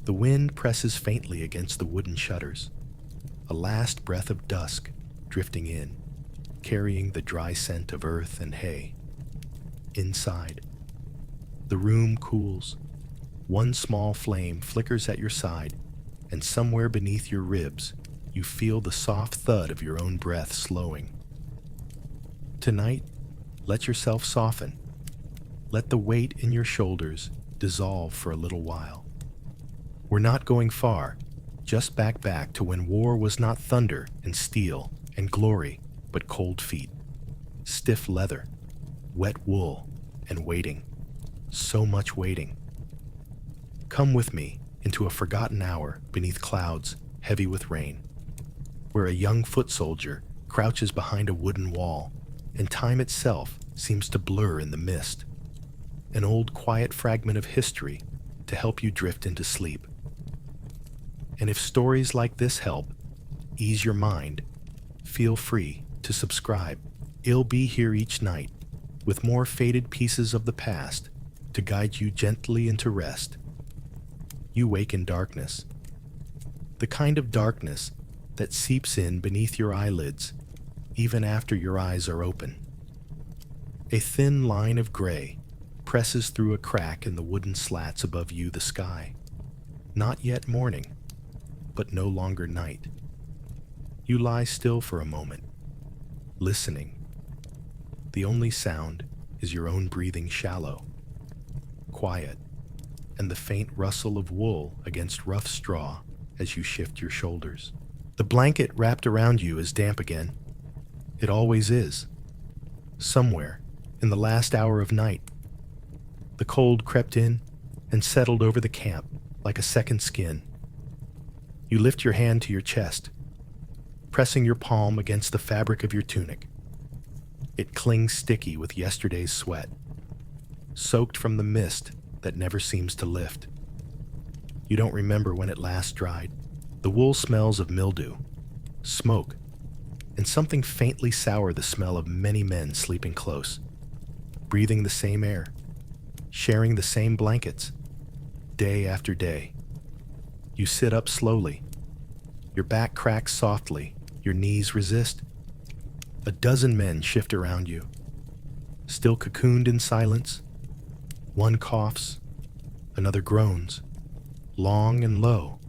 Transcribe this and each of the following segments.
The wind presses faintly against the wooden shutters, a last breath of dusk drifting in, carrying the dry scent of earth and hay. Inside, the room cools. One small flame flickers at your side, and somewhere beneath your ribs, you feel the soft thud of your own breath slowing. Tonight, let yourself soften. Let the weight in your shoulders dissolve for a little while. We're not going far, just back to when war was not thunder and steel and glory, but cold feet, stiff leather, wet wool, and waiting. So much waiting. Come with me into a forgotten hour beneath clouds heavy with rain, where a young foot soldier crouches behind a wooden wall, and time itself seems to blur in the mist. An old quiet fragment of history to help you drift into sleep. And if stories like this help ease your mind, feel free to subscribe. It'll be here each night with more faded pieces of the past to guide you gently into rest. You wake in darkness, the kind of darkness that seeps in beneath your eyelids even after your eyes are open. A thin line of gray presses through a crack in the wooden slats above you, the sky. Not yet morning, but no longer night. You lie still for a moment, listening. The only sound is your own breathing, shallow, quiet, and the faint rustle of wool against rough straw as you shift your shoulders. The blanket wrapped around you is damp again. It always is. Somewhere in the last hour of night, the cold crept in and settled over the camp like a second skin. You lift your hand to your chest, pressing your palm against the fabric of your tunic. It clings sticky with yesterday's sweat, soaked from the mist that never seems to lift. You don't remember when it last dried. The wool smells of mildew, smoke, and something faintly sour, the smell of many men sleeping close, breathing the same air, sharing the same blankets, day after day. You sit up slowly. Your back cracks softly, your knees resist. A dozen men shift around you, still cocooned in silence. One coughs, another groans, long and low,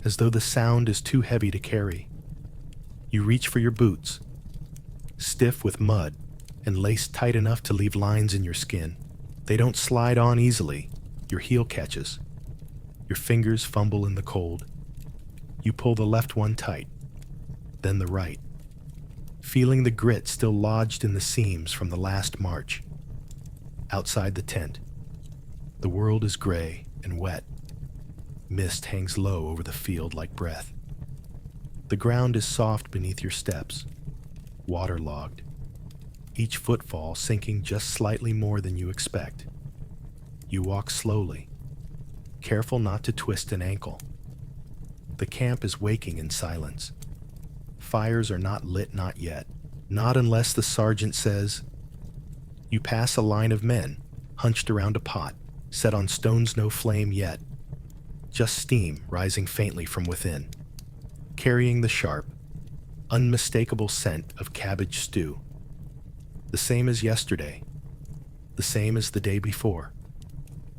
as though the sound is too heavy to carry. You reach for your boots, stiff with mud and laced tight enough to leave lines in your skin. They don't slide on easily. Your heel catches. Your fingers fumble in the cold. You pull the left one tight, then the right, feeling the grit still lodged in the seams from the last march. Outside the tent, the world is gray and wet. Mist hangs low over the field like breath. The ground is soft beneath your steps, waterlogged, each footfall sinking just slightly more than you expect. You walk slowly, careful not to twist an ankle. The camp is waking in silence. Fires are not lit, not yet. Not unless the sergeant says. You pass a line of men, hunched around a pot, set on stones, no flame yet. Just steam rising faintly from within, carrying the sharp, unmistakable scent of cabbage stew. The same as yesterday, the same as the day before.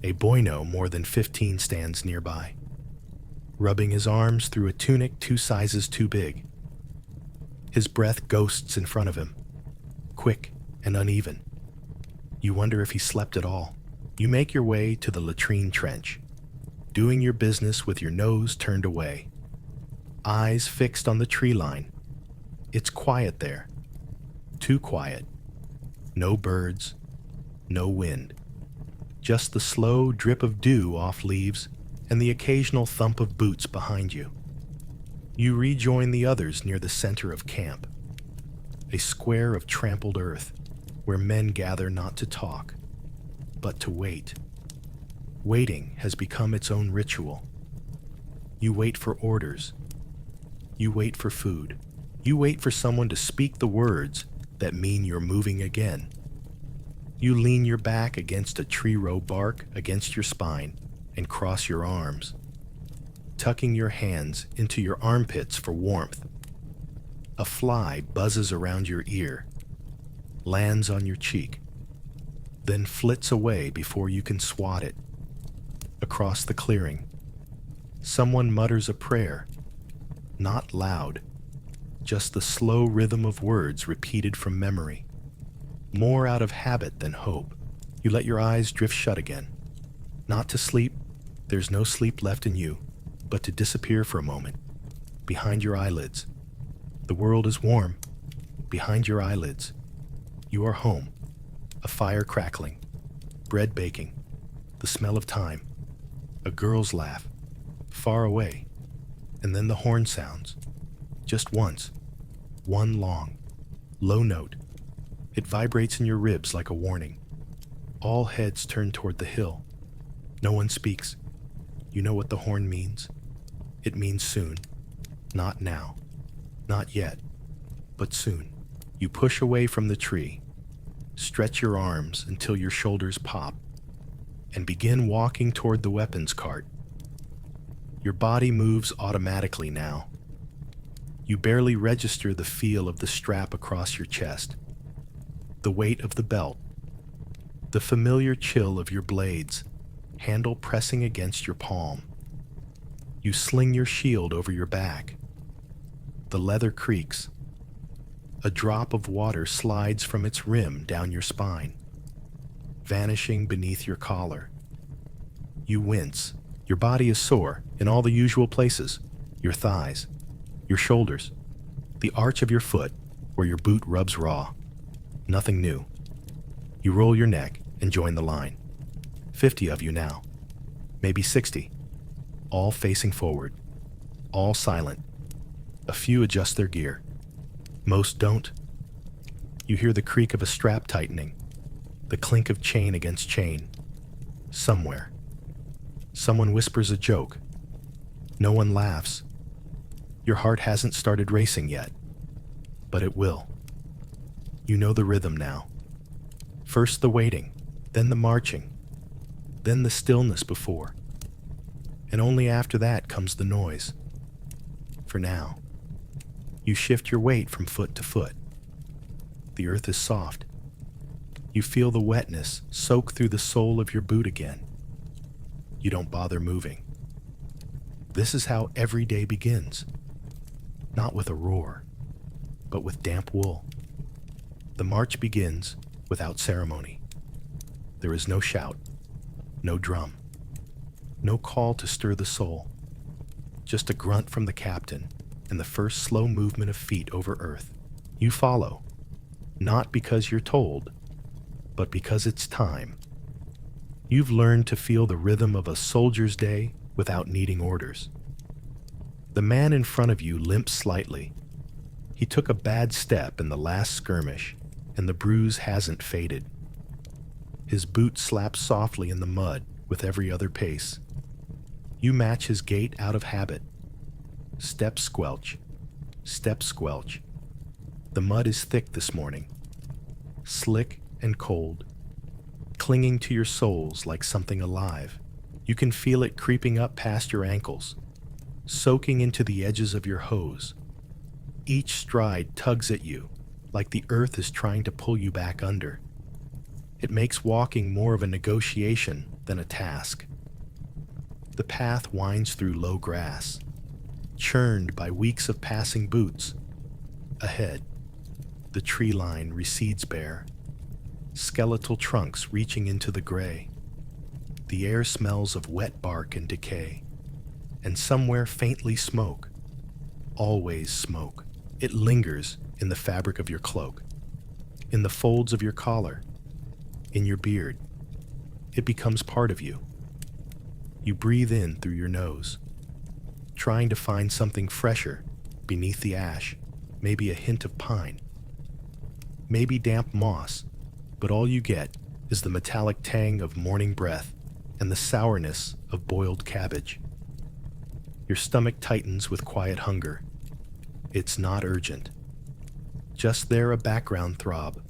A boyno more than 15 stands nearby, rubbing his arms through a tunic 2 sizes too big. His breath ghosts in front of him, quick and uneven. You wonder if he slept at all. You make your way to the latrine trench, doing your business with your nose turned away, eyes fixed on the tree line. It's quiet there, too quiet. No birds, no wind, just the slow drip of dew off leaves and the occasional thump of boots behind you. You rejoin the others near the center of camp, a square of trampled earth where men gather not to talk, but to wait. Waiting has become its own ritual. You wait for orders. You wait for food. You wait for someone to speak the words that mean you're moving again. You lean your back against a tree row, bark against your spine, and cross your arms. tucking your hands into your armpits for warmth. A fly buzzes around your ear, lands on your cheek, then flits away before you can swat it. Across the clearing, someone mutters a prayer, not loud, just the slow rhythm of words repeated from memory, more out of habit than hope. You let your eyes drift shut again, not to sleep, there's no sleep left in you, but to disappear for a moment, behind your eyelids. The world is warm, behind your eyelids. You are home, a fire crackling, bread baking, the smell of time, a girl's laugh, far away, and then the horn sounds, just once, one long, low note. It vibrates in your ribs like a warning. All heads turn toward the hill. No one speaks. You know what the horn means? It means soon. Not now. Not yet. But soon. You push away from the tree, stretch your arms until your shoulders pop, and begin walking toward the weapons cart. Your body moves automatically now. You barely register the feel of the strap across your chest, the weight of the belt, the familiar chill of your blades, handle pressing against your palm. You sling your shield over your back. The leather creaks. A drop of water slides from its rim down your spine, vanishing beneath your collar. You wince. Your body is sore in all the usual places, your thighs, your shoulders, the arch of your foot where your boot rubs raw. Nothing new. You roll your neck and join the line. 50 of you now, maybe 60, all facing forward, all silent. A few adjust their gear. Most don't. You hear the creak of a strap tightening, the clink of chain against chain. Somewhere. Someone whispers a joke. No one laughs. Your heart hasn't started racing yet, but it will. You know the rhythm now. First the waiting, then the marching, then the stillness before. And only after that comes the noise. For now, you shift your weight from foot to foot. The earth is soft. You feel the wetness soak through the sole of your boot again. You don't bother moving. This is how every day begins. Not with a roar, but with damp wool. The march begins without ceremony. There is no shout, no drum, no call to stir the soul. Just a grunt from the captain and the first slow movement of feet over earth. You follow, not because you're told, but because it's time. You've learned to feel the rhythm of a soldier's day without needing orders. The man in front of you limps slightly. He took a bad step in the last skirmish, and the bruise hasn't faded. His boot slaps softly in the mud with every other pace. You match his gait out of habit. Step squelch, step squelch. The mud is thick this morning, slick and cold, clinging to your soles like something alive. You can feel it creeping up past your ankles, soaking into the edges of your hose. Each stride tugs at you, like the earth is trying to pull you back under. It makes walking more of a negotiation than a task. The path winds through low grass, churned by weeks of passing boots. Ahead, the tree line recedes bare, skeletal trunks reaching into the gray. The air smells of wet bark and decay, and somewhere faintly smoke. Always smoke. It lingers in the fabric of your cloak, in the folds of your collar, in your beard. It becomes part of you. You breathe in through your nose, trying to find something fresher beneath the ash, maybe a hint of pine, maybe damp moss, but all you get is the metallic tang of morning breath and the sourness of boiled cabbage. Your stomach tightens with quiet hunger. It's not urgent. Just there, a background throb.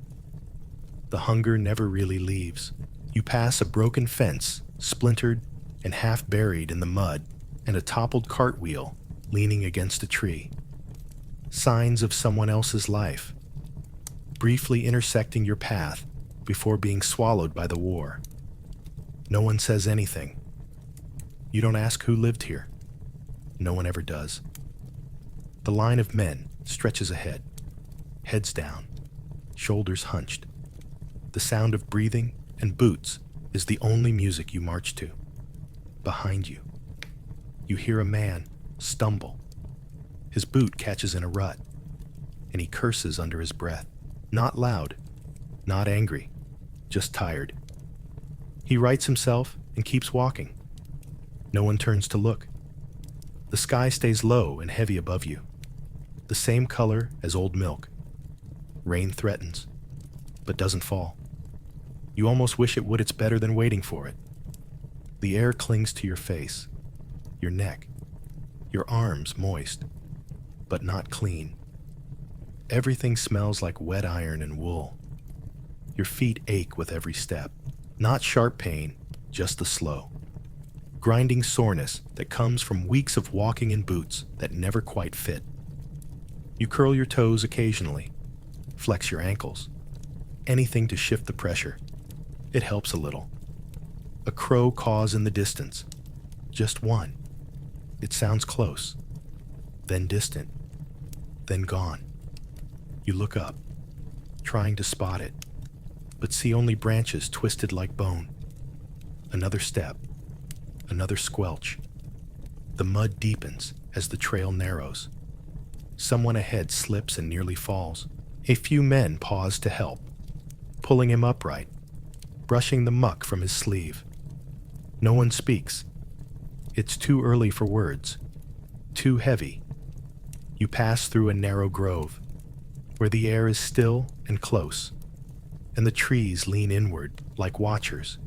The hunger never really leaves. You pass a broken fence, splintered and half buried in the mud. and a toppled cartwheel leaning against a tree. Signs of someone else's life, briefly intersecting your path before being swallowed by the war. No one says anything. You don't ask who lived here. No one ever does. The line of men stretches ahead, heads down, shoulders hunched. The sound of breathing and boots is the only music you march to. Behind you, you hear a man stumble. His boot catches in a rut, and he curses under his breath. Not loud, not angry, just tired. He rights himself and keeps walking. No one turns to look. The sky stays low and heavy above you, the same color as old milk. Rain threatens, but doesn't fall. You almost wish it would. It's better than waiting for it. The air clings to your face, your neck, your arms moist, but not clean. Everything smells like wet iron and wool. Your feet ache with every step. Not sharp pain, just the slow, grinding soreness that comes from weeks of walking in boots that never quite fit. You curl your toes occasionally, flex your ankles, anything to shift the pressure. It helps a little. A crow caws in the distance, just one. It sounds close, then distant, then gone. You look up, trying to spot it, but see only branches twisted like bone. Another step, another squelch. The mud deepens as the trail narrows. Someone ahead slips and nearly falls. A few men pause to help, pulling him upright, brushing the muck from his sleeve. No one speaks. It's too early for words, too heavy. You pass through a narrow grove, where the air is still and close, and the trees lean inward like watchers.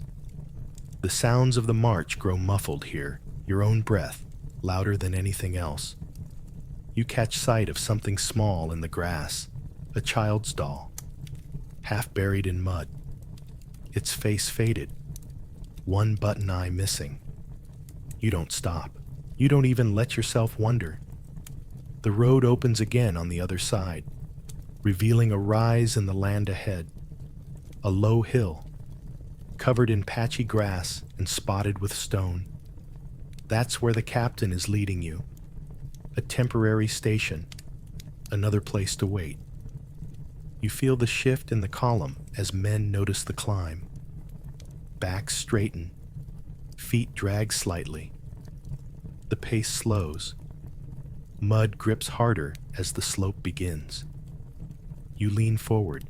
The sounds of the march grow muffled here, your own breath louder than anything else. You catch sight of something small in the grass, a child's doll, half buried in mud. Its face faded, one button eye missing. You don't stop. You don't even let yourself wonder. The road opens again on the other side, revealing a rise in the land ahead. A low hill, covered in patchy grass and spotted with stone. That's where the captain is leading you. A temporary station, another place to wait. You feel the shift in the column as men notice the climb. Backs straighten, feet drag slightly. The pace slows. Mud grips harder as the slope begins. You lean forward,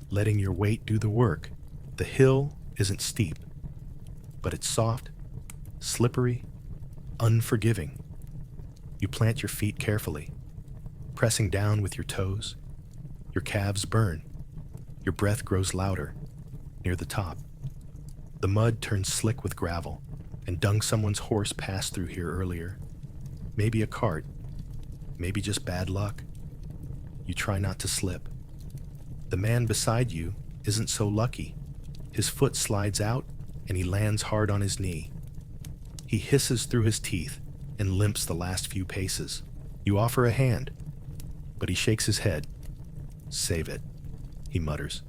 letting your weight do the work. The hill isn't steep, but it's soft, slippery, unforgiving. You plant your feet carefully, pressing down with your toes. Your calves burn. Your breath grows louder near the top. The mud turns slick with gravel and dung someone's horse passed through here earlier. Maybe a cart, maybe just bad luck. You try not to slip. The man beside you isn't so lucky. His foot slides out and he lands hard on his knee. He hisses through his teeth and limps the last few paces. You offer a hand, but he shakes his head. "Save it," he mutters,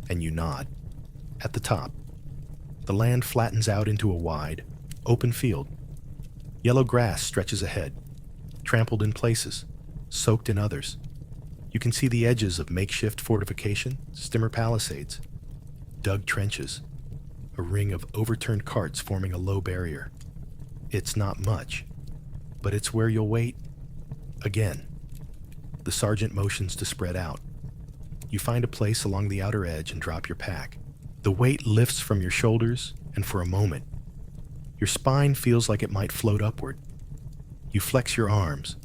and you nod. At the top, the land flattens out into a wide, open field. Yellow grass stretches ahead, trampled in places, soaked in others. You can see the edges of makeshift fortification, stimmer palisades, dug trenches, a ring of overturned carts forming a low barrier. It's not much, but it's where you'll wait. Again, the sergeant motions to spread out. You find a place along the outer edge and drop your pack. The weight lifts from your shoulders, and for a moment, your spine feels like it might float upward. You flex your arms,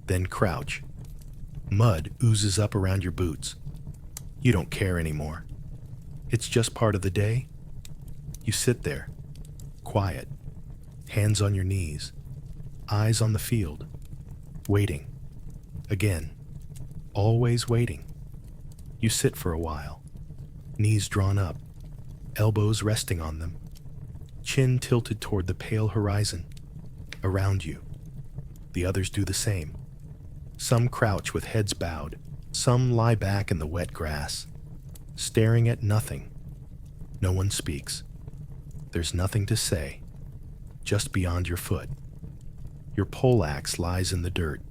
then crouch. Mud oozes up around your boots. You don't care anymore. It's just part of the day. You sit there, quiet, hands on your knees, eyes on the field, waiting. Again, always waiting. You sit for a while, knees drawn up, elbows resting on them, chin tilted toward the pale horizon. Around you, the others do the same. Some crouch with heads bowed. Some lie back in the wet grass, staring at nothing. No one speaks. There's nothing to say. Just beyond your foot, your poleaxe lies in the dirt.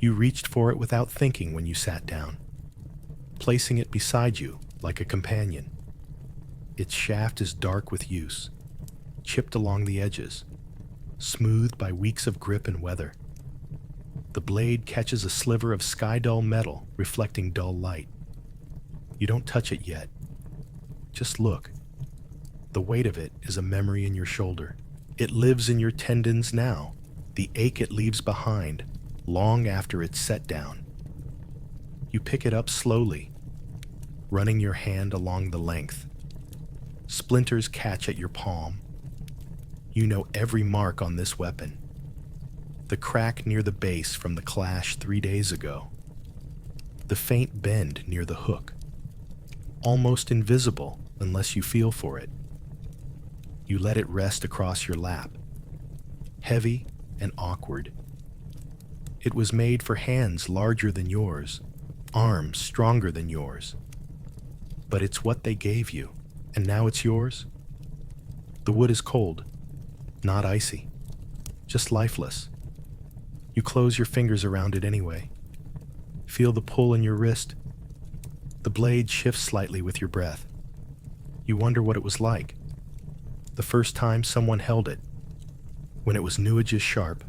You reached for it without thinking when you sat down, placing it beside you like a companion. Its shaft is dark with use, chipped along the edges, smoothed by weeks of grip and weather. The blade catches a sliver of sky-dull metal reflecting dull light. You don't touch it yet. Just look. The weight of it is a memory in your shoulder. It lives in your tendons now, the ache it leaves behind long after it's set down. You pick it up slowly, running your hand along the length. Splinters catch at your palm. You know every mark on this weapon. The crack near the base from the clash 3 days ago. The faint bend near the hook. Almost invisible unless you feel for it. You let it rest across your lap. Heavy and awkward. It was made for hands larger than yours, arms stronger than yours. But it's what they gave you, and now it's yours? The wood is cold, not icy, just lifeless. You close your fingers around it anyway. Feel the pull in your wrist. The blade shifts slightly with your breath. You wonder what it was like. The first time someone held it, when it was new edges sharp,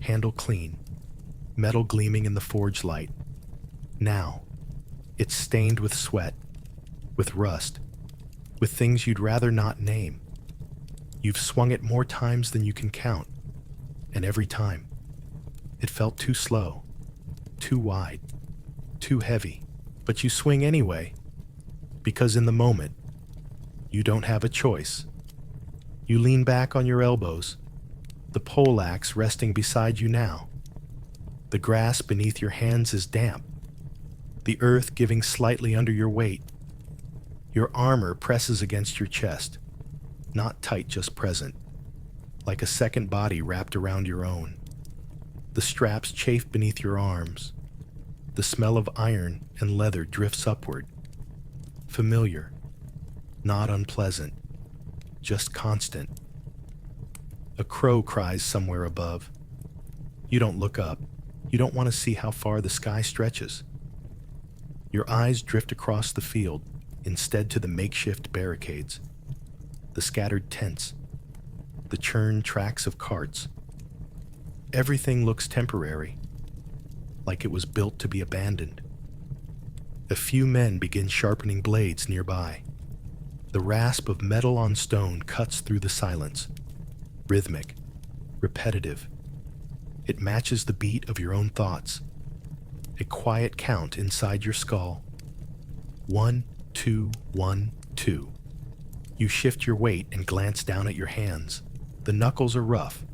handle clean, metal gleaming in the forge light. Now, it's stained with sweat, with rust, with things you'd rather not name. You've swung it more times than you can count, and every time, it felt too slow, too wide, too heavy. But you swing anyway, because in the moment, you don't have a choice. You lean back on your elbows, the poleaxe resting beside you now. The grass beneath your hands is damp, the earth giving slightly under your weight. Your armor presses against your chest, not tight, just present, like a second body wrapped around your own. The straps chafe beneath your arms. The smell of iron and leather drifts upward. Familiar, not unpleasant, just constant. A crow cries somewhere above. You don't look up. You don't want to see how far the sky stretches. Your eyes drift across the field, instead to the makeshift barricades, the scattered tents, the churned tracks of carts. Everything looks temporary, like it was built to be abandoned. A few men begin sharpening blades nearby. The rasp of metal on stone cuts through the silence, rhythmic, repetitive. It matches the beat of your own thoughts, a quiet count inside your skull. 1, 2, 1, 2. You shift your weight and glance down at your hands. The knuckles are rough,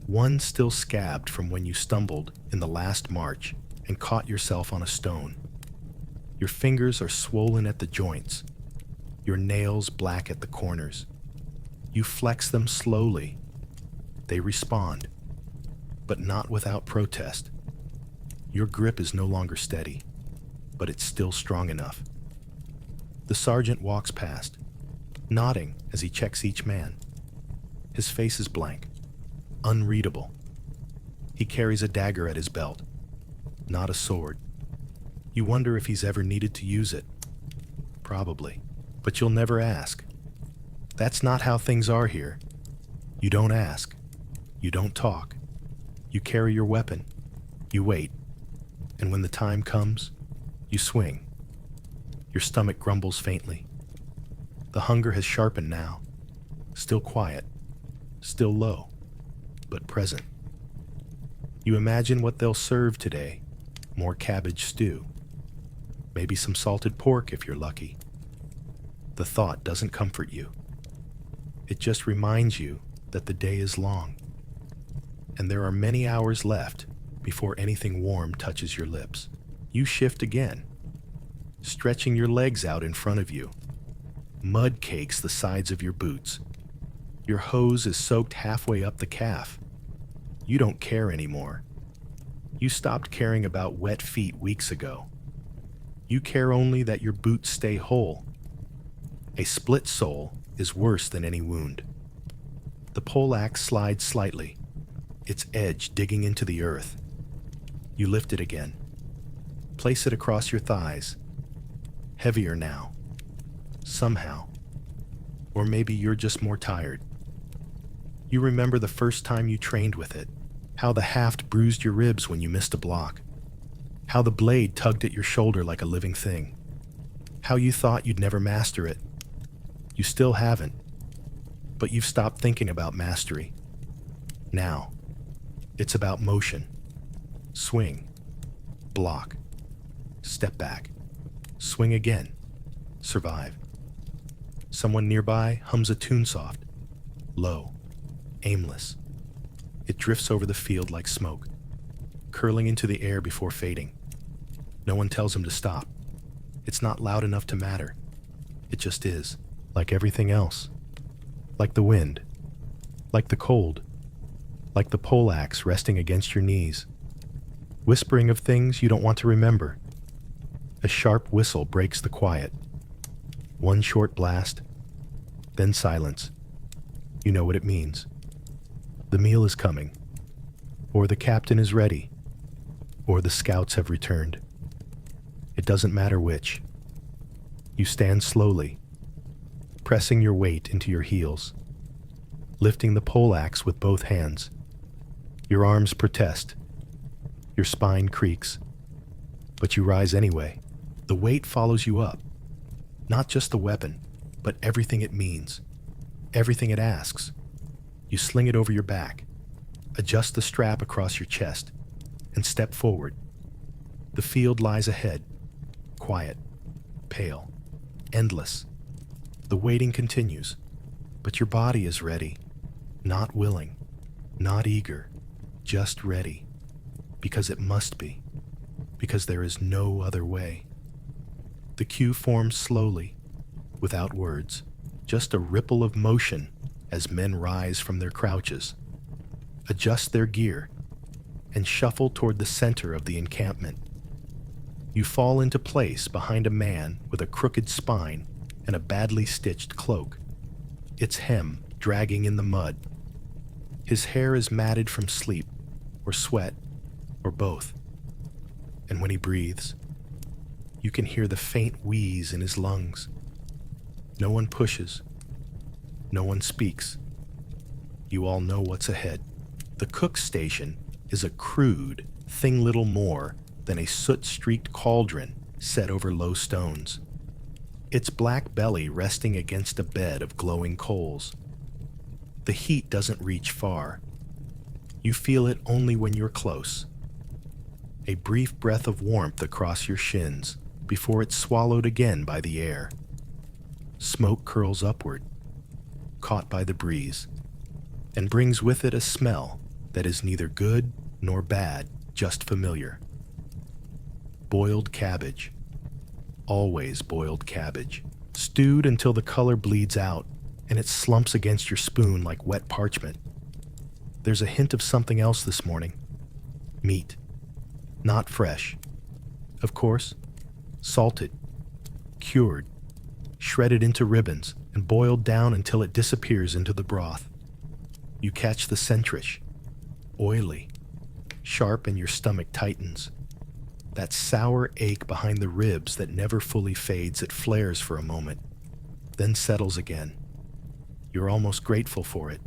one still scabbed from when you stumbled in the last march and caught yourself on a stone. Your fingers are swollen at the joints, your nails black at the corners. You flex them slowly. They respond, but not without protest. Your grip is no longer steady, but it's still strong enough. The sergeant walks past, nodding as he checks each man. His face is blank, unreadable. He carries a dagger at his belt, not a sword. You wonder if he's ever needed to use it. Probably, but you'll never ask. That's not how things are here. You don't ask. You don't talk. You carry your weapon. You wait. And when the time comes, you swing. Your stomach grumbles faintly. The hunger has sharpened now. Still quiet. Still low. But present. You imagine what they'll serve today. More cabbage stew. Maybe some salted pork if you're lucky. The thought doesn't comfort you. It just reminds you that the day is long, and there are many hours left before anything warm touches your lips. You shift again, stretching your legs out in front of you. Mud cakes the sides of your boots. Your hose is soaked halfway up the calf. You don't care anymore. You stopped caring about wet feet weeks ago. You care only that your boots stay whole. A split sole is worse than any wound. The poleaxe slides slightly, its edge digging into the earth. You lift it again. Place it across your thighs. Heavier now. Somehow. Or maybe you're just more tired. You remember the first time you trained with it, how the haft bruised your ribs when you missed a block, how the blade tugged at your shoulder like a living thing, how you thought you'd never master it. You still haven't, but you've stopped thinking about mastery. Now, it's about motion. Swing. Block. Step back. Swing again. Survive. Someone nearby hums a tune soft, low, aimless. It drifts over the field like smoke, curling into the air before fading. No one tells him to stop. It's not loud enough to matter. It just is, like everything else. Like the wind, like the cold, like the poleaxe resting against your knees, whispering of things you don't want to remember. A sharp whistle breaks the quiet. One short blast, then silence. You know what it means. The meal is coming, or the captain is ready, or the scouts have returned. It doesn't matter which. You stand slowly, pressing your weight into your heels, lifting the poleaxe with both hands. Your arms protest. Your spine creaks, but you rise anyway. The weight follows you up. Not just the weapon, but everything it means, everything it asks. You sling it over your back, adjust the strap across your chest, and step forward. The field lies ahead, quiet, pale, endless. The waiting continues, but your body is ready, not willing, not eager, just ready, because it must be, because there is no other way. The queue forms slowly, without words, just a ripple of motion as men rise from their crouches, adjust their gear, and shuffle toward the center of the encampment. You fall into place behind a man with a crooked spine and a badly stitched cloak, its hem dragging in the mud. His hair is matted from sleep, or sweat, or both. And when he breathes, you can hear the faint wheeze in his lungs. No one pushes. No one speaks. You all know what's ahead. The cook's station is a crude thing little more than a soot-streaked cauldron set over low stones, its black belly resting against a bed of glowing coals. The heat doesn't reach far. You feel it only when you're close. A brief breath of warmth across your shins before it's swallowed again by the air. Smoke curls upward, caught by the breeze, and brings with it a smell that is neither good nor bad, just familiar. Boiled cabbage. Always boiled cabbage. Stewed until the color bleeds out and it slumps against your spoon like wet parchment. There's a hint of something else this morning. Meat. Not fresh. Of course, salted, cured, shredded into ribbons, and boiled down until it disappears into the broth. You catch the centrish, oily, sharp, and your stomach tightens. That sour ache behind the ribs that never fully fades, it flares for a moment, then settles again. You're almost grateful for it.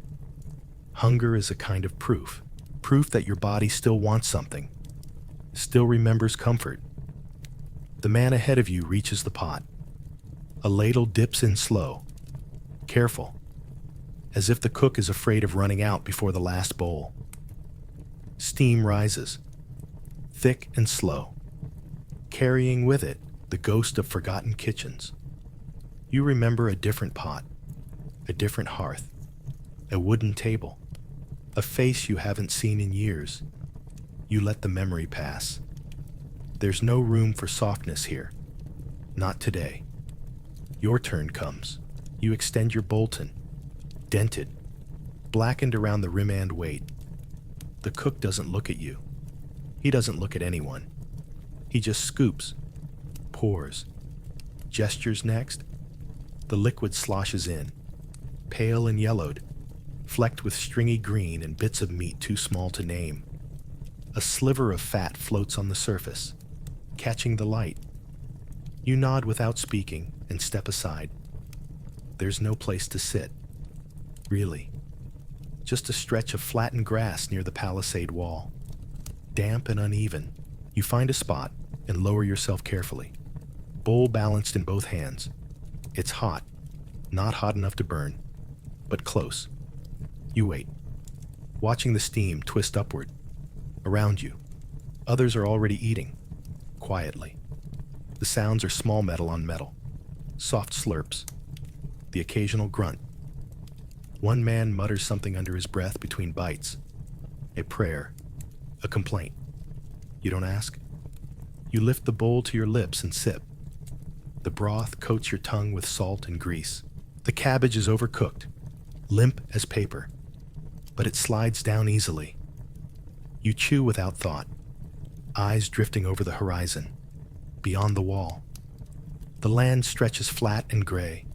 Hunger is a kind of proof that your body still wants something, still remembers comfort. The man ahead of you reaches the pot. A ladle dips in slow, careful, as if the cook is afraid of running out before the last bowl. Steam rises, thick and slow, carrying with it the ghost of forgotten kitchens. You remember a different pot, a different hearth, a wooden table, a face you haven't seen in years. You let the memory pass. There's no room for softness here. Not today. Your turn comes. You extend your Bolton, dented, blackened around the rim and weight. The cook doesn't look at you. He doesn't look at anyone. He just scoops, pours, gestures next. The liquid sloshes in, pale and yellowed, flecked with stringy green and bits of meat too small to name. A sliver of fat floats on the surface, catching the light. You nod without speaking and step aside. There's no place to sit, really. Just a stretch of flattened grass near the palisade wall. Damp and uneven, you find a spot and lower yourself carefully. Bowl balanced in both hands. It's hot, not hot enough to burn, but close. You wait, watching the steam twist upward. Around you, others are already eating, quietly. The sounds are small metal on metal, soft slurps, the occasional grunt. One man mutters something under his breath between bites. A prayer, a complaint. You don't ask. You lift the bowl to your lips and sip. The broth coats your tongue with salt and grease. The cabbage is overcooked, limp as paper, but it slides down easily. You chew without thought, eyes drifting over the horizon, beyond the wall. The land stretches flat and gray.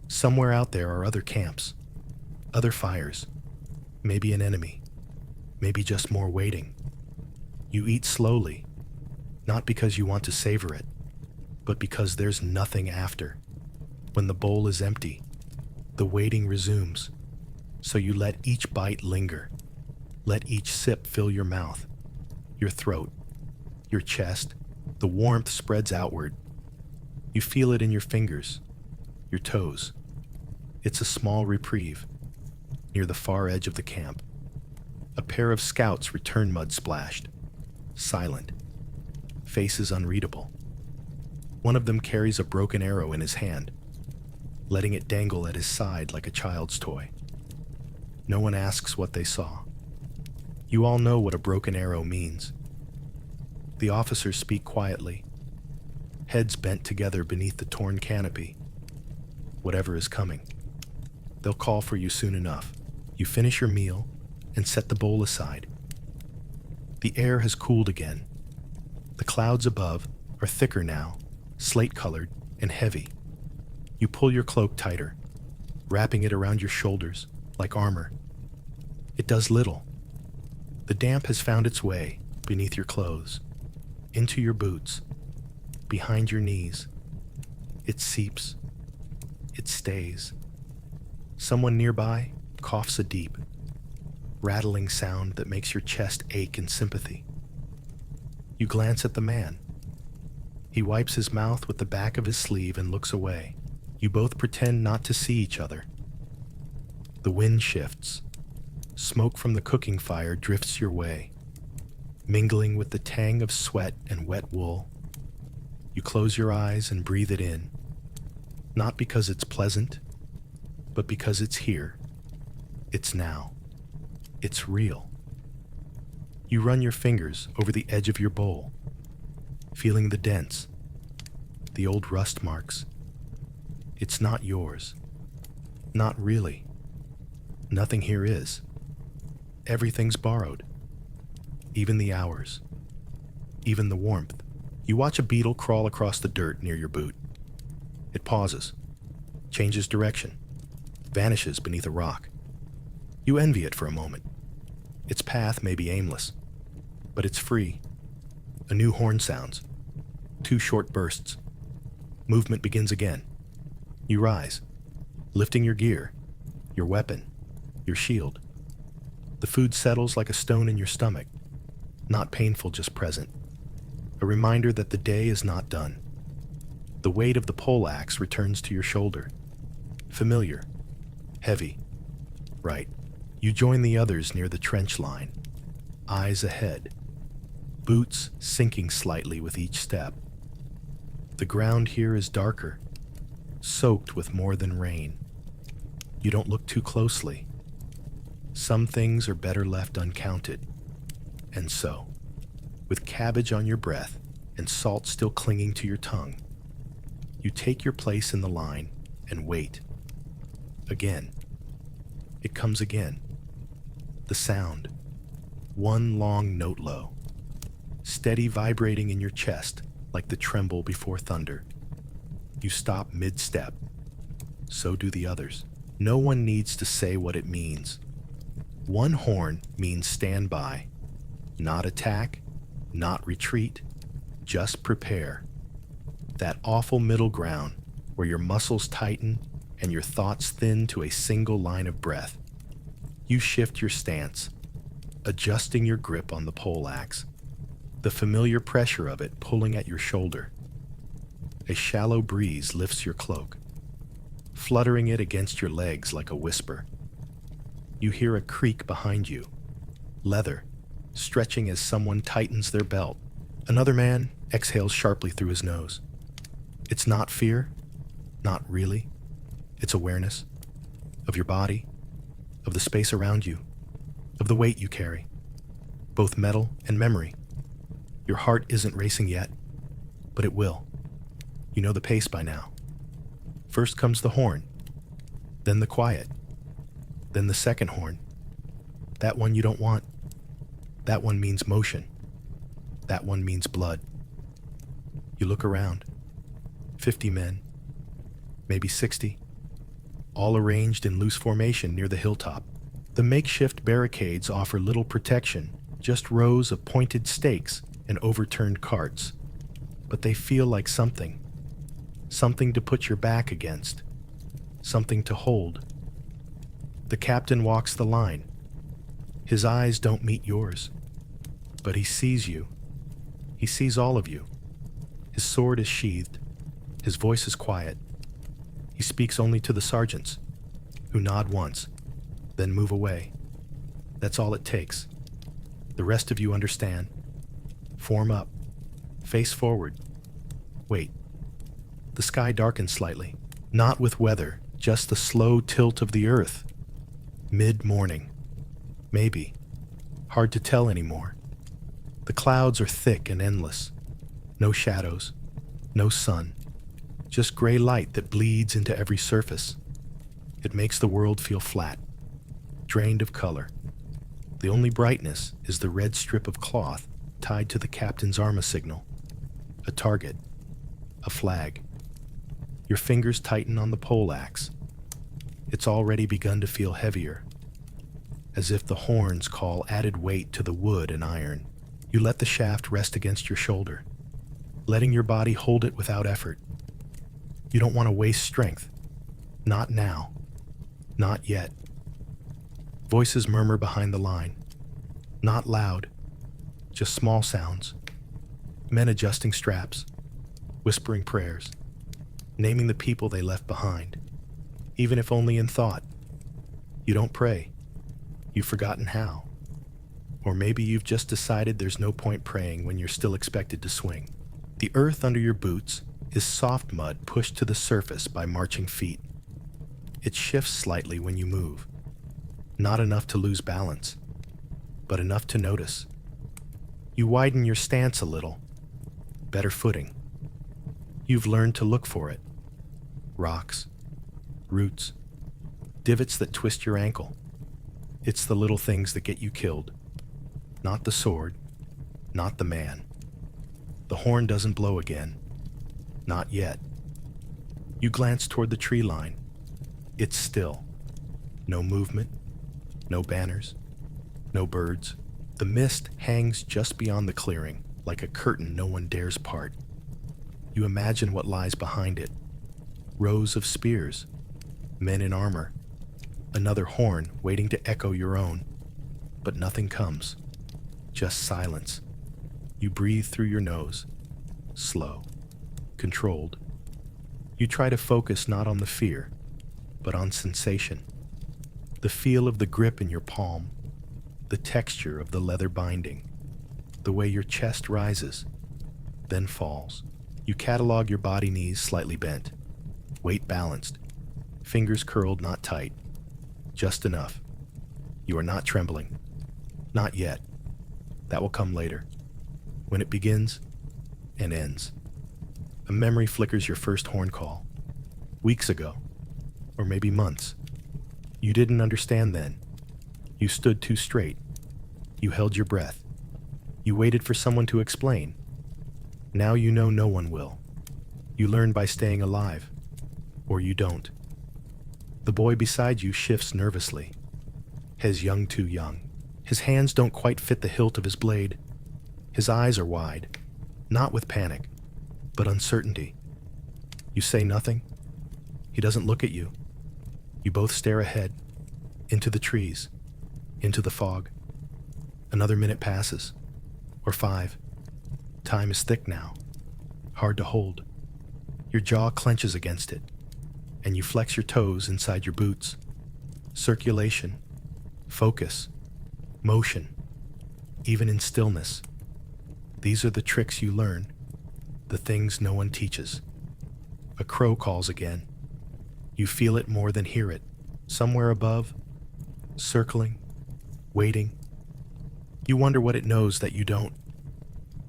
Somewhere out there are other camps, other fires, maybe an enemy, maybe just more waiting. You eat slowly, not because you want to savor it, but because there's nothing after. When the bowl is empty, the waiting resumes, so you let each bite linger. Let each sip fill your mouth, your throat, your chest. The warmth spreads outward. You feel it in your fingers, your toes. It's a small reprieve, near the far edge of the camp. A pair of scouts return mud-splashed, silent, faces unreadable. One of them carries a broken arrow in his hand, letting it dangle at his side like a child's toy. No one asks what they saw. You all know what a broken arrow means. The officers speak quietly, heads bent together beneath the torn canopy. Whatever is coming, they'll call for you soon enough. You finish your meal and set the bowl aside. The air has cooled again. The clouds above are thicker now, slate-colored and heavy. You pull your cloak tighter, wrapping it around your shoulders like armor. It does little. The damp has found its way beneath your clothes, into your boots, behind your knees. It seeps. It stays. Someone nearby coughs a deep, rattling sound that makes your chest ache in sympathy. You glance at the man. He wipes his mouth with the back of his sleeve and looks away. You both pretend not to see each other. The wind shifts. Smoke from the cooking fire drifts your way, mingling with the tang of sweat and wet wool. You close your eyes and breathe it in, not because it's pleasant, but because it's here. It's now. It's real. You run your fingers over the edge of your bowl, feeling the dents, the old rust marks. It's not yours. Not really. Nothing here is. Everything's borrowed. Even the hours. Even the warmth. You watch a beetle crawl across the dirt near your boot. It pauses, changes direction, vanishes beneath a rock. You envy it for a moment. Its path may be aimless, but it's free. A new horn sounds. 2 short bursts. Movement begins again. You rise, lifting your gear, your weapon, your shield. The food settles like a stone in your stomach, not painful, just present. A reminder that the day is not done. The weight of the poleaxe returns to your shoulder. Familiar, heavy, right. You join the others near the trench line, eyes ahead, boots sinking slightly with each step. The ground here is darker, soaked with more than rain. You don't look too closely. Some things are better left uncounted. And so, with cabbage on your breath and salt still clinging to your tongue, you take your place in the line and wait. Again. It comes again. The sound. One long note low, steady vibrating in your chest like the tremble before thunder. You stop mid-step. So do the others. No one needs to say what it means. One horn means stand by. Not attack, not retreat, just prepare. That awful middle ground where your muscles tighten and your thoughts thin to a single line of breath. You shift your stance, adjusting your grip on the poleaxe, the familiar pressure of it pulling at your shoulder. A shallow breeze lifts your cloak, fluttering it against your legs like a whisper. You hear a creak behind you, leather, stretching as someone tightens their belt. Another man exhales sharply through his nose. It's not fear, not really. It's awareness of your body, of the space around you, of the weight you carry, both metal and memory. Your heart isn't racing yet, but it will. You know the pace by now. First comes the horn, then the quiet, then the second horn. That one you don't want. That one means motion. That one means blood. You look around. 50 men, maybe 60, all arranged in loose formation near the hilltop. The makeshift barricades offer little protection, just rows of pointed stakes and overturned carts. But they feel like something to put your back against, something to hold. The captain walks the line. His eyes don't meet yours, but he sees you. He sees all of you. His sword is sheathed. His voice is quiet. He speaks only to the sergeants, who nod once, then move away. That's all it takes. The rest of you understand. Form up. Face forward. Wait. The sky darkens slightly. Not with weather, just the slow tilt of the earth. Mid-morning. Maybe. Hard to tell anymore. The clouds are thick and endless. No shadows. No sun. Just gray light that bleeds into every surface. It makes the world feel flat, drained of color. The only brightness is the red strip of cloth tied to the captain's arma signal. A target. A flag. Your fingers tighten on the poleaxe. It's already begun to feel heavier, as if the horns call added weight to the wood and iron. You let the shaft rest against your shoulder, letting your body hold it without effort. You don't want to waste strength. Not now. Not yet. Voices murmur behind the line. Not loud, just small sounds. Men adjusting straps, whispering prayers, naming the people they left behind, even if only in thought. You don't pray. You've forgotten how. Or maybe you've just decided there's no point praying when you're still expected to swing. The earth under your boots is soft mud pushed to the surface by marching feet. It shifts slightly when you move. Not enough to lose balance, but enough to notice. You widen your stance a little. Better footing. You've learned to look for it. Rocks, roots, divots that twist your ankle. It's the little things that get you killed. Not the sword, not the man. The horn doesn't blow again. Not yet. You glance toward the tree line. It's still. No movement, no banners, no birds. The mist hangs just beyond the clearing, like a curtain no one dares part. You imagine what lies behind it. Rows of spears, men in armor, another horn waiting to echo your own. But nothing comes. Just silence. You breathe through your nose. Slow. Controlled. You try to focus not on the fear, but on sensation. The feel of the grip in your palm, the texture of the leather binding, the way your chest rises, then falls. You catalog your body knees slightly bent, weight balanced, fingers curled not tight, just enough. You are not trembling. Not yet. That will come later, when it begins and ends. A memory flickers your first horn call. Weeks ago, or maybe months. You didn't understand then. You stood too straight, You held your breath. You waited for someone to explain. Now you know no one will. You learn by staying alive. Or you don't. The boy beside you shifts nervously. His young too young. His hands don't quite fit the hilt of his blade. His eyes are wide, not with panic, but uncertainty. You say nothing. He doesn't look at you. You both stare ahead, into the trees, into the fog. Another minute passes, or 5. Time is thick now, hard to hold. Your jaw clenches against it, and you flex your toes inside your boots. Circulation, focus, motion, even in stillness. These are the tricks you learn, the things no one teaches. A crow calls again. You feel it more than hear it, somewhere above, circling, waiting. You wonder what it knows that you don't.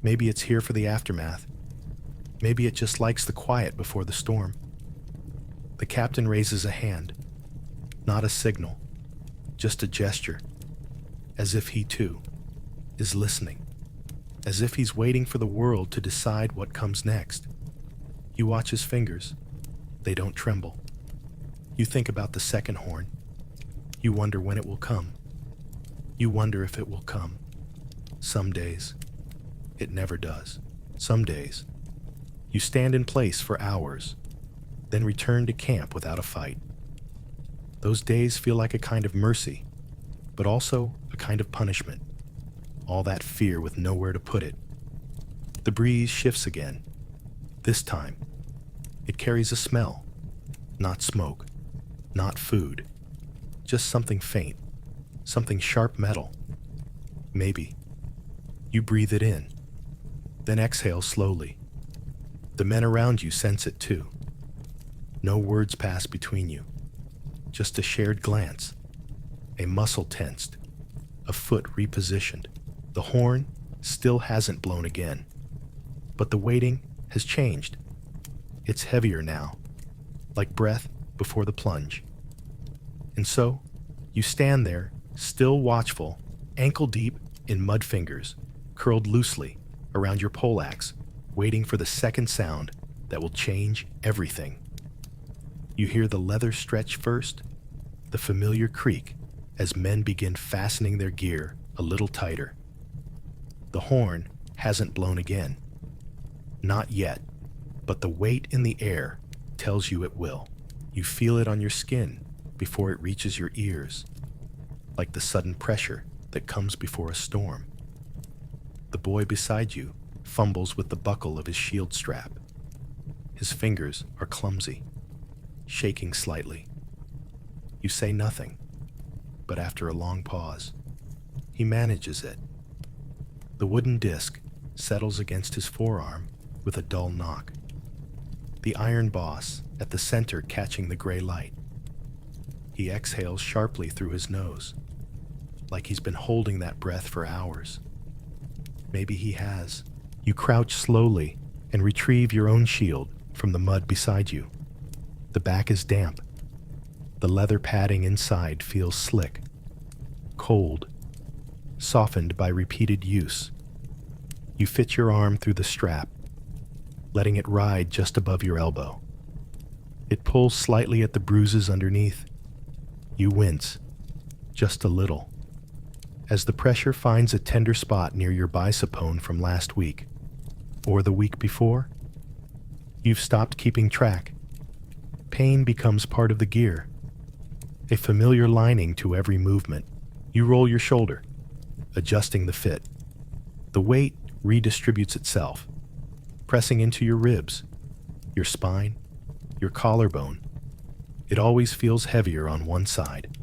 Maybe it's here for the aftermath. Maybe it just likes the quiet before the storm. The captain raises a hand, not a signal, just a gesture, as if he too is listening, as if he's waiting for the world to decide what comes next. You watch his fingers. They don't tremble. You think about the second horn. You wonder when it will come. You wonder if it will come. Some days, it never does. Some days, you stand in place for hours, then return to camp without a fight. Those days feel like a kind of mercy, but also a kind of punishment. All that fear with nowhere to put it. The breeze shifts again. This time, it carries a smell. Not smoke, not food, just something faint, something sharp metal. Maybe. You breathe it in, then exhale slowly. The men around you sense it too. No words pass between you, just a shared glance, a muscle tensed, a foot repositioned. The horn still hasn't blown again, but the waiting has changed. It's heavier now, like breath before the plunge. And so, you stand there, still watchful, ankle deep in mud fingers, curled loosely around your poleaxe, waiting for the second sound that will change everything. You hear the leather stretch first, the familiar creak as men begin fastening their gear a little tighter. The horn hasn't blown again. Not yet, but the weight in the air tells you it will. You feel it on your skin before it reaches your ears, like the sudden pressure that comes before a storm. The boy beside you fumbles with the buckle of his shield strap. His fingers are clumsy, shaking slightly. You say nothing, but after a long pause, he manages it. The wooden disc settles against his forearm with a dull knock. The iron boss at the center catching the gray light. He exhales sharply through his nose, like he's been holding that breath for hours. Maybe he has. You crouch slowly and retrieve your own shield from the mud beside you. The back is damp. The leather padding inside feels slick, cold, softened by repeated use. You fit your arm through the strap, letting it ride just above your elbow. It pulls slightly at the bruises underneath. You wince, just a little, as the pressure finds a tender spot near your bicipone from last week, or the week before. You've stopped keeping track. Pain becomes part of the gear, a familiar lining to every movement. You roll your shoulder, adjusting the fit. The weight redistributes itself, pressing into your ribs, your spine, your collarbone. It always feels heavier on one side.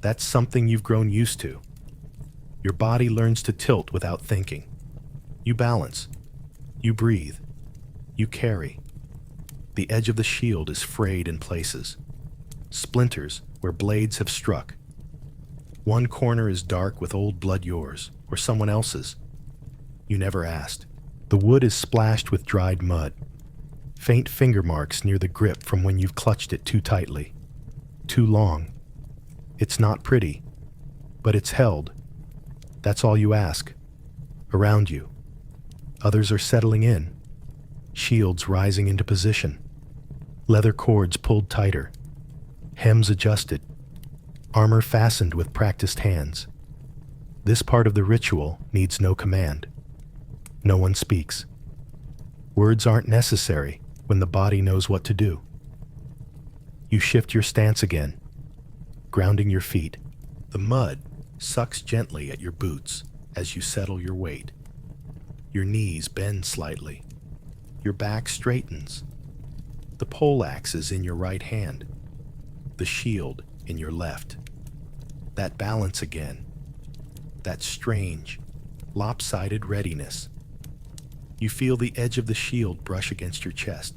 That's something you've grown used to. Your body learns to tilt without thinking. You balance. You breathe. You carry. The edge of the shield is frayed in places. Splinters where blades have struck. One corner is dark with old blood, yours or someone else's. You never asked. The wood is splashed with dried mud. Faint finger marks near the grip from when you've clutched it too tightly. Too long. It's not pretty, but it's held. That's all you ask. Around you, others are settling in, shields rising into position, leather cords pulled tighter, hems adjusted, armor fastened with practiced hands. This part of the ritual needs no command. No one speaks. Words aren't necessary when the body knows what to do. You shift your stance again, grounding your feet. The mud sucks gently at your boots as you settle your weight. Your knees bend slightly. Your back straightens. The poleaxe is in your right hand, the shield in your left. That balance again, that strange, lopsided readiness. You feel the edge of the shield brush against your chest,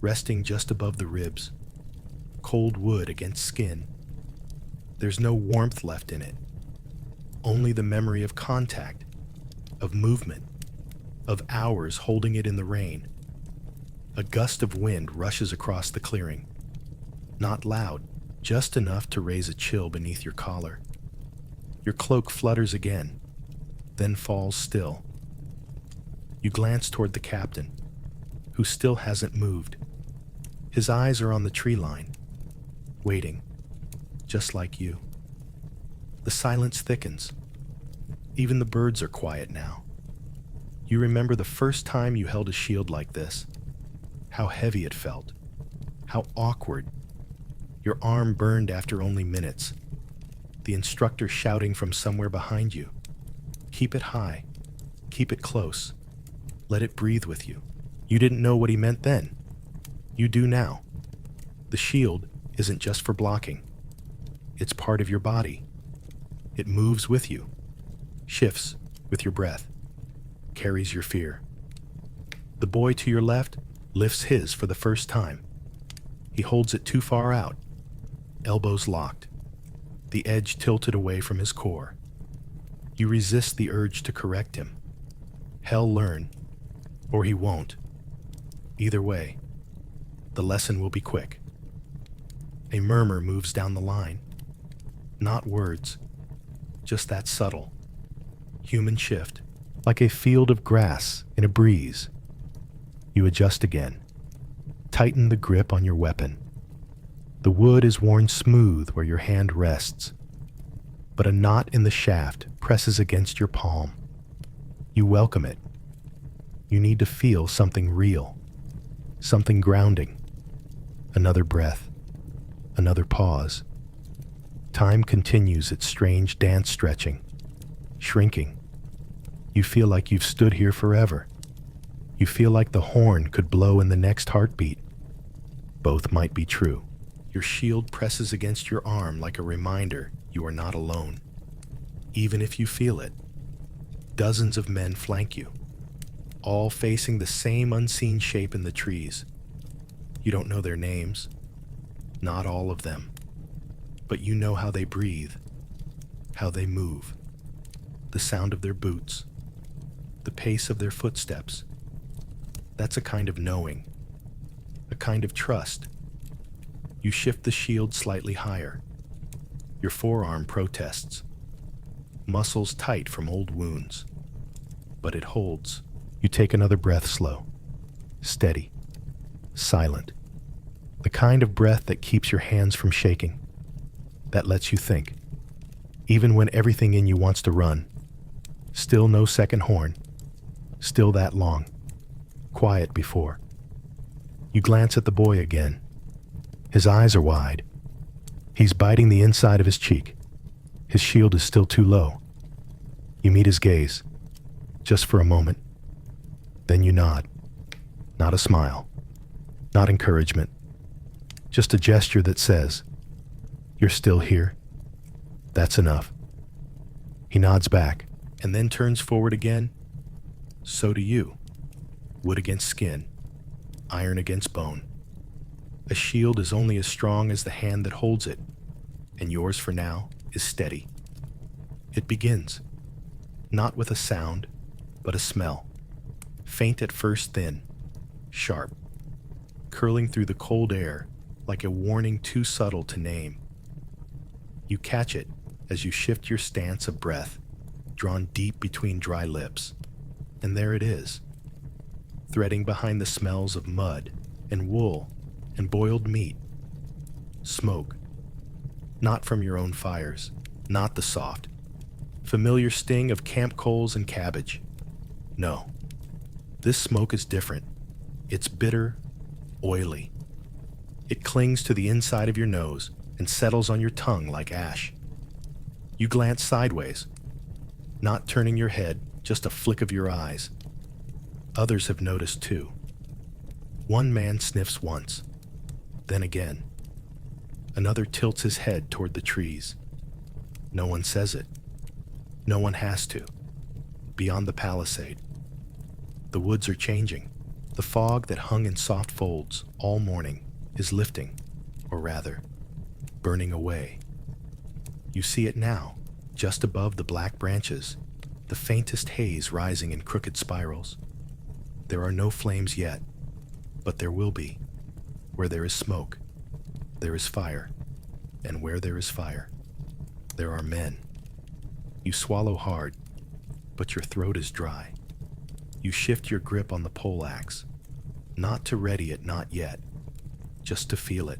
resting just above the ribs, cold wood against skin. There's no warmth left in it, only the memory of contact, of movement, of hours holding it in the rain. A gust of wind rushes across the clearing, not loud, just enough to raise a chill beneath your collar. Your cloak flutters again, then falls still. You glance toward the captain, who still hasn't moved. His eyes are on the tree line, waiting, just like you. The silence thickens. Even the birds are quiet now. You remember the first time you held a shield like this, how heavy it felt, how awkward. Your arm burned after only minutes. The instructor shouting from somewhere behind you, "Keep it high, keep it close, let it breathe with you." You didn't know what he meant then. You do now. The shield isn't just for blocking. It's part of your body. It moves with you, shifts with your breath, carries your fear. The boy to your left lifts his for the first time. He holds it too far out, elbows locked, the edge tilted away from his core. You resist the urge to correct him. He'll learn, or he won't. Either way, the lesson will be quick. A murmur moves down the line. Not words, just that subtle, human shift, like a field of grass in a breeze. You adjust again. Tighten the grip on your weapon. The wood is worn smooth where your hand rests, but a knot in the shaft presses against your palm. You welcome it. You need to feel something real, something grounding. Another breath, another pause. Time continues its strange dance stretching, shrinking. You feel like you've stood here forever. You feel like the horn could blow in the next heartbeat. Both might be true. Your shield presses against your arm like a reminder you are not alone. Even if you feel it, dozens of men flank you, all facing the same unseen shape in the trees. You don't know their names, not all of them, but you know how they breathe, how they move, the sound of their boots, the pace of their footsteps. That's a kind of knowing, a kind of trust. You shift the shield slightly higher. Your forearm protests, muscles tight from old wounds, but it holds. You take another breath slow, steady, silent. The kind of breath that keeps your hands from shaking, that lets you think. Even when everything in you wants to run, still no second horn, still that long, quiet before. You glance at the boy again. His eyes are wide. He's biting the inside of his cheek. His shield is still too low. You meet his gaze, just for a moment. Then you nod. Not a smile, not encouragement, just a gesture that says, "You're still here." That's enough. He nods back and then turns forward again. So do you. Wood against skin, iron against bone. A shield is only as strong as the hand that holds it, and yours for now is steady. It begins, not with a sound, but a smell. Faint at first, thin, sharp, curling through the cold air like a warning too subtle to name. You catch it as you shift your stance a breath, drawn deep between dry lips. And there it is, threading behind the smells of mud and wool and boiled meat. Smoke. Not from your own fires, not the soft, familiar sting of camp coals and cabbage. No, this smoke is different. It's bitter, oily. It clings to the inside of your nose and settles on your tongue like ash. You glance sideways, not turning your head, just a flick of your eyes. Others have noticed too. One man sniffs once, then again. Another tilts his head toward the trees. No one says it. No one has to. Beyond the palisade, the woods are changing. The fog that hung in soft folds all morning is lifting, or rather, burning away. You see it now, just above the black branches, the faintest haze rising in crooked spirals. There are no flames yet, but there will be. Where there is smoke, there is fire, and where there is fire, there are men. You swallow hard, but your throat is dry. You shift your grip on the poleaxe, not to ready it, not yet, just to feel it,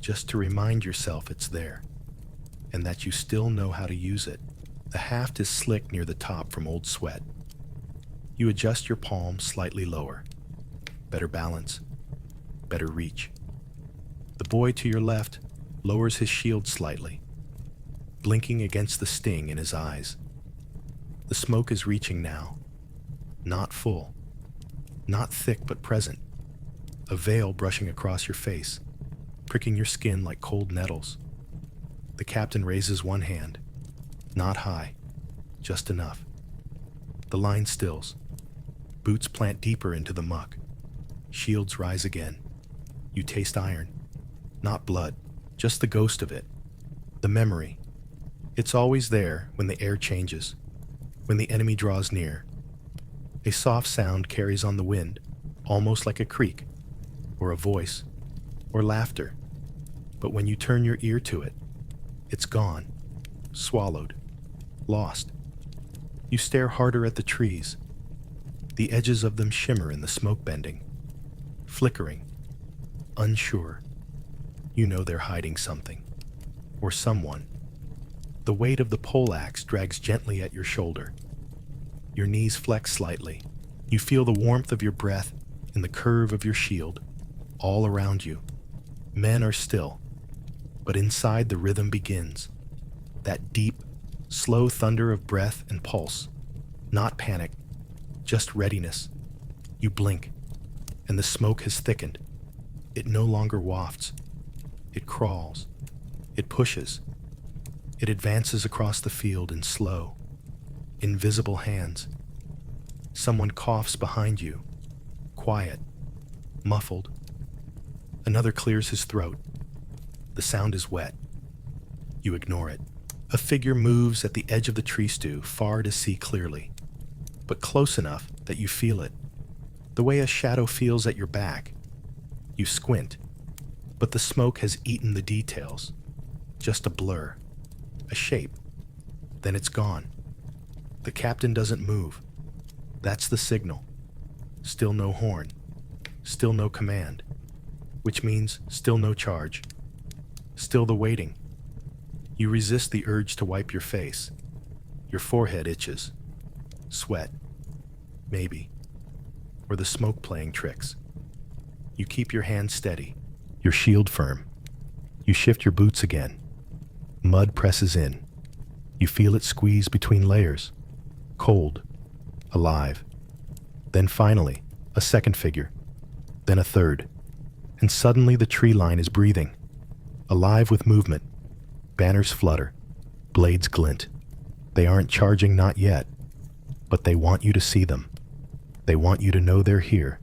just to remind yourself it's there, and that you still know how to use it. The haft is slick near the top from old sweat. You adjust your palm slightly lower. Better balance, better reach. The boy to your left lowers his shield slightly, blinking against the sting in his eyes. The smoke is reaching now. Not full, not thick but present. A veil brushing across your face, pricking your skin like cold nettles. The captain raises one hand, not high, just enough. The line stills. Boots plant deeper into the muck. Shields rise again. You taste iron, not blood, just the ghost of it. The memory. It's always there when the air changes, when the enemy draws near. A soft sound carries on the wind, almost like a creak, or a voice, or laughter. But when you turn your ear to it, it's gone, swallowed, lost. You stare harder at the trees. The edges of them shimmer in the smoke bending, flickering, unsure. You know they're hiding something, or someone. The weight of the poleaxe drags gently at your shoulder. Your knees flex slightly. You feel the warmth of your breath in the curve of your shield, all around you. Men are still, but inside the rhythm begins. That deep, slow thunder of breath and pulse. Not panic, just readiness. You blink, and the smoke has thickened. It no longer wafts. It crawls. It pushes. It advances across the field in slow, invisible hands. Someone coughs behind you, quiet, muffled. Another clears his throat. The sound is wet. You ignore it. A figure moves at the edge of the tree stew, far to see clearly, but close enough that you feel it, the way a shadow feels at your back. You squint, but the smoke has eaten the details. Just a blur, a shape. Then it's gone. The captain doesn't move. That's the signal. Still no horn. Still no command. Which means still no charge. Still the waiting. You resist the urge to wipe your face. Your forehead itches. Sweat. Maybe. Or the smoke playing tricks. You keep your hand steady, your shield firm. You shift your boots again. Mud presses in. You feel it squeeze between layers. Cold. Alive. Then finally, a second figure. Then a third. And suddenly the tree line is breathing. Alive with movement. Banners flutter. Blades glint. They aren't charging, not yet. But they want you to see them. They want you to know they're here.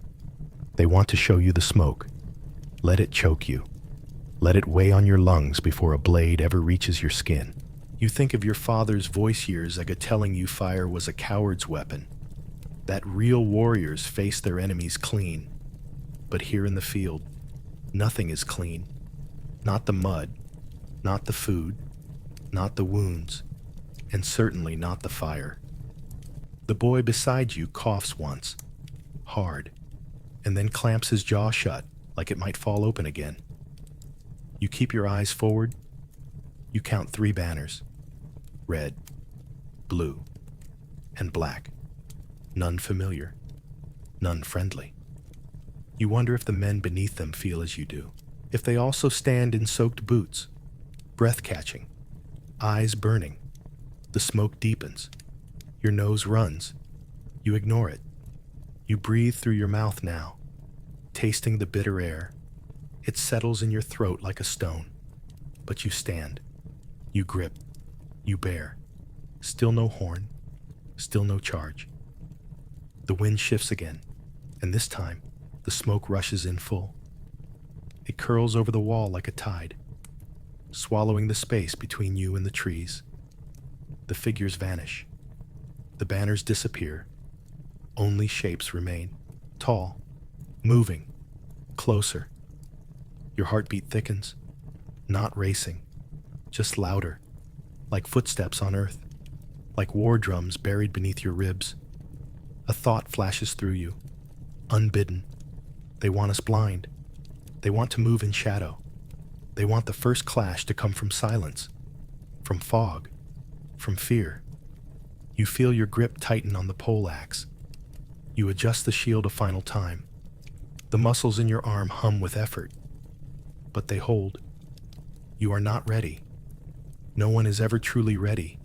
They want to show you the smoke. Let it choke you. Let it weigh on your lungs before a blade ever reaches your skin. You think of your father's voice years ago telling you fire was a coward's weapon. That real warriors face their enemies clean. But here in the field, nothing is clean. Not the mud, not the food, not the wounds. and certainly not the fire. The boy beside you coughs once, hard, and then clamps his jaw shut like it might fall open again. You keep your eyes forward. You count 3 banners: red, blue, and black. None familiar, none friendly. You wonder if the men beneath them feel as you do, if they also stand in soaked boots, breath catching, eyes burning. The smoke deepens. Your nose runs. You ignore it. You breathe through your mouth now, tasting the bitter air. It settles in your throat like a stone. But you stand. You grip. You bear. Still no horn. Still no charge. The wind shifts again, and this time, the smoke rushes in full. It curls over the wall like a tide, swallowing the space between you and the trees. The figures vanish. The banners disappear. Only shapes remain, tall, moving, closer. Your heartbeat thickens, not racing, just louder, like footsteps on earth, like war drums buried beneath your ribs. A thought flashes through you, unbidden. They want us blind. They want to move in shadow. They want the first clash to come from silence, from fog, from fear. You feel your grip tighten on the poleaxe. You adjust the shield a final time. The muscles in your arm hum with effort, but they hold. You are not ready. No one is ever truly ready,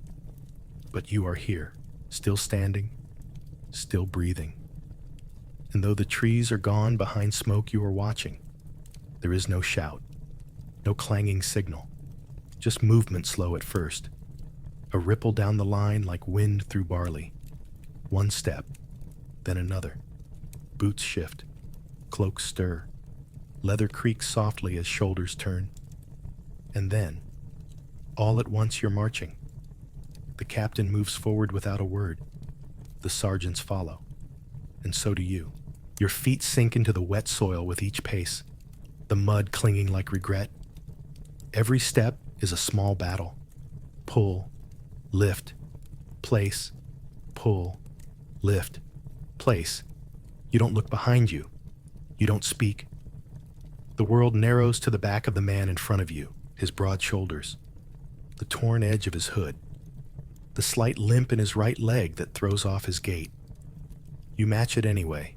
but you are here, still standing, still breathing. And though the trees are gone behind smoke you are watching, there is no shout, no clanging signal, just movement slow at first. A ripple down the line like wind through barley. One step, then another. Boots shift, cloaks stir, leather creaks softly as shoulders turn. And then, all at once you're marching. The captain moves forward without a word. The sergeants follow, and so do you. Your feet sink into the wet soil with each pace, the mud clinging like regret. Every step is a small battle. Pull, lift, place, pull, lift, place. You don't look behind you. You don't speak. The world narrows to the back of the man in front of you, his broad shoulders, the torn edge of his hood, the slight limp in his right leg that throws off his gait. You match it anyway.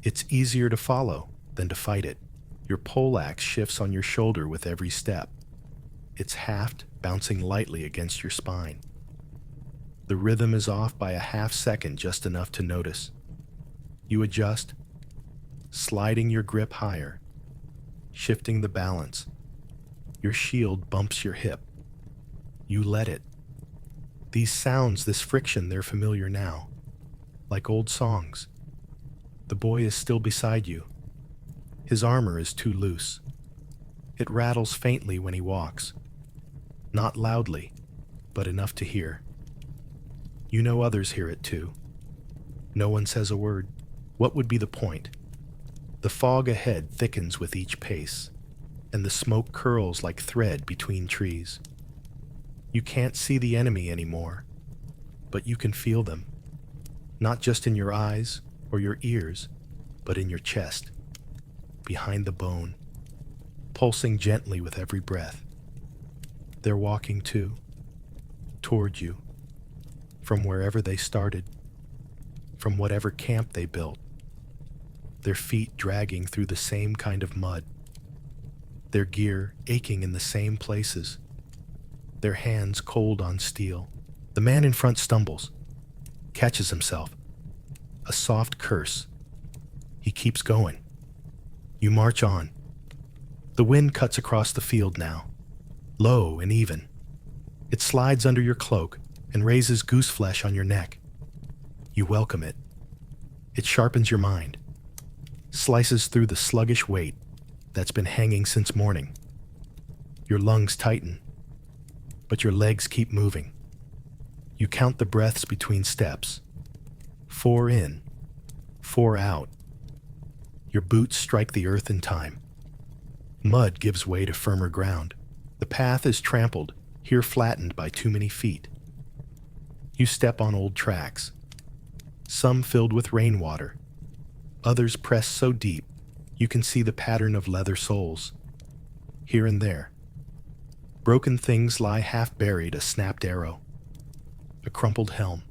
It's easier to follow than to fight it. Your poleaxe shifts on your shoulder with every step, its haft bouncing lightly against your spine. The rhythm is off by a half second, just enough to notice. You adjust, sliding your grip higher, shifting the balance. Your shield bumps your hip. You let it. These sounds, this friction, they're familiar now, like old songs. The boy is still beside you. His armor is too loose. It rattles faintly when he walks. Not loudly, but enough to hear. You know others hear it too. No one says a word. What would be the point? The fog ahead thickens with each pace, and the smoke curls like thread between trees. You can't see the enemy anymore, but you can feel them, not just in your eyes or your ears, but in your chest, behind the bone, pulsing gently with every breath. They're walking too, toward you, from wherever they started, from whatever camp they built, their feet dragging through the same kind of mud, their gear aching in the same places, their hands cold on steel. The man in front stumbles, catches himself, a soft curse. He keeps going. You march on. The wind cuts across the field now, low and even. It slides under your cloak and raises goose flesh on your neck. You welcome it. It sharpens your mind, slices through the sluggish weight that's been hanging since morning. Your lungs tighten, but your legs keep moving. You count the breaths between steps. 4 in, 4 out. Your boots strike the earth in time. Mud gives way to firmer ground. The path is trampled, here flattened by too many feet. You step on old tracks, some filled with rainwater, others pressed so deep you can see the pattern of leather soles. Here and there, broken things lie half buried: a snapped arrow, a crumpled helm,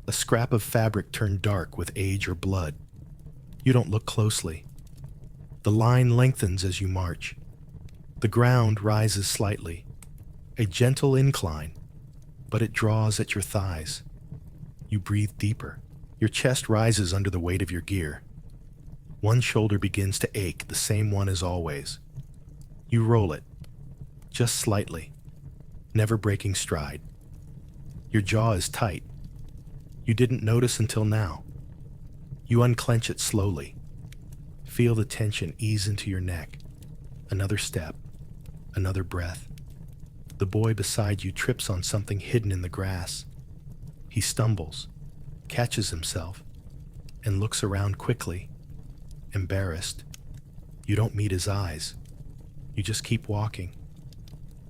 a scrap of fabric turned dark with age or blood. You don't look closely. The line lengthens as you march. The ground rises slightly, a gentle incline, but it draws at your thighs. You breathe deeper. Your chest rises under the weight of your gear. One shoulder begins to ache, the same one as always. You roll it, just slightly, never breaking stride. Your jaw is tight. You didn't notice until now. You unclench it slowly. Feel the tension ease into your neck. Another step, another breath. The boy beside you trips on something hidden in the grass. He stumbles, catches himself, and looks around quickly, embarrassed. You don't meet his eyes. You just keep walking.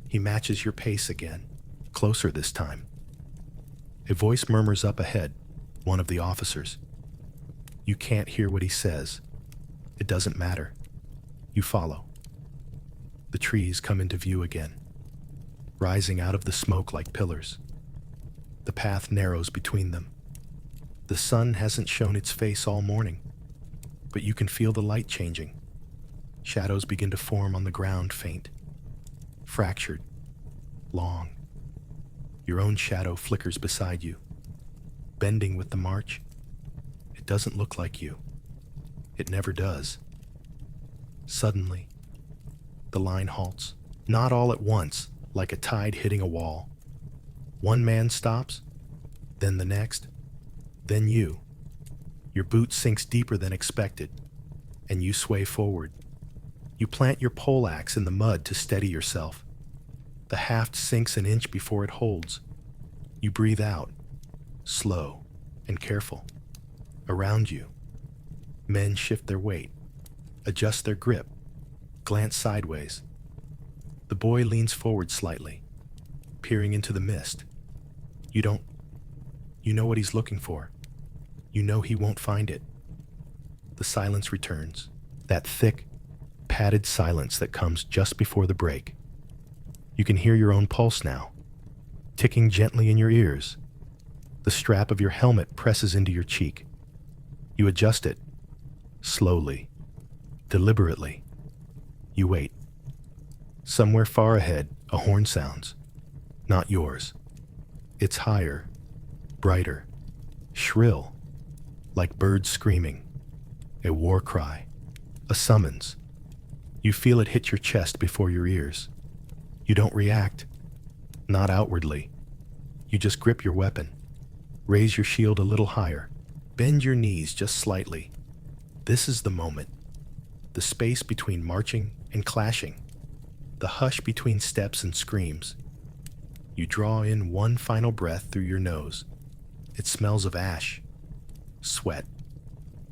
He matches your pace again, closer this time. A voice murmurs up ahead, one of the officers. You can't hear what he says. It doesn't matter. You follow. The trees come into view again, rising out of the smoke like pillars. The path narrows between them. The sun hasn't shown its face all morning, but you can feel the light changing. Shadows begin to form on the ground, faint, fractured, long. Your own shadow flickers beside you, bending with the march. It doesn't look like you. It never does. Suddenly, the line halts, not all at once, like a tide hitting a wall. One man stops, then the next, then you. Your boot sinks deeper than expected, and you sway forward. You plant your poleaxe in the mud to steady yourself. The haft sinks an inch before it holds. You breathe out, slow and careful. Around you, men shift their weight, adjust their grip, glance sideways. The boy leans forward slightly, peering into the mist. You know what he's looking for. You know he won't find it. The silence returns, that thick, padded silence that comes just before the break. You can hear your own pulse now, ticking gently in your ears. The strap of your helmet presses into your cheek. You adjust it, slowly, deliberately. You wait. Somewhere far ahead, a horn sounds. Not yours. It's higher, brighter, shrill, like birds screaming. A war cry, a summons. You feel it hit your chest before your ears. You don't react, not outwardly. You just grip your weapon, raise your shield a little higher, bend your knees just slightly. This is the moment, the space between marching and clashing, the hush between steps and screams. You draw in one final breath through your nose. It smells of ash, sweat,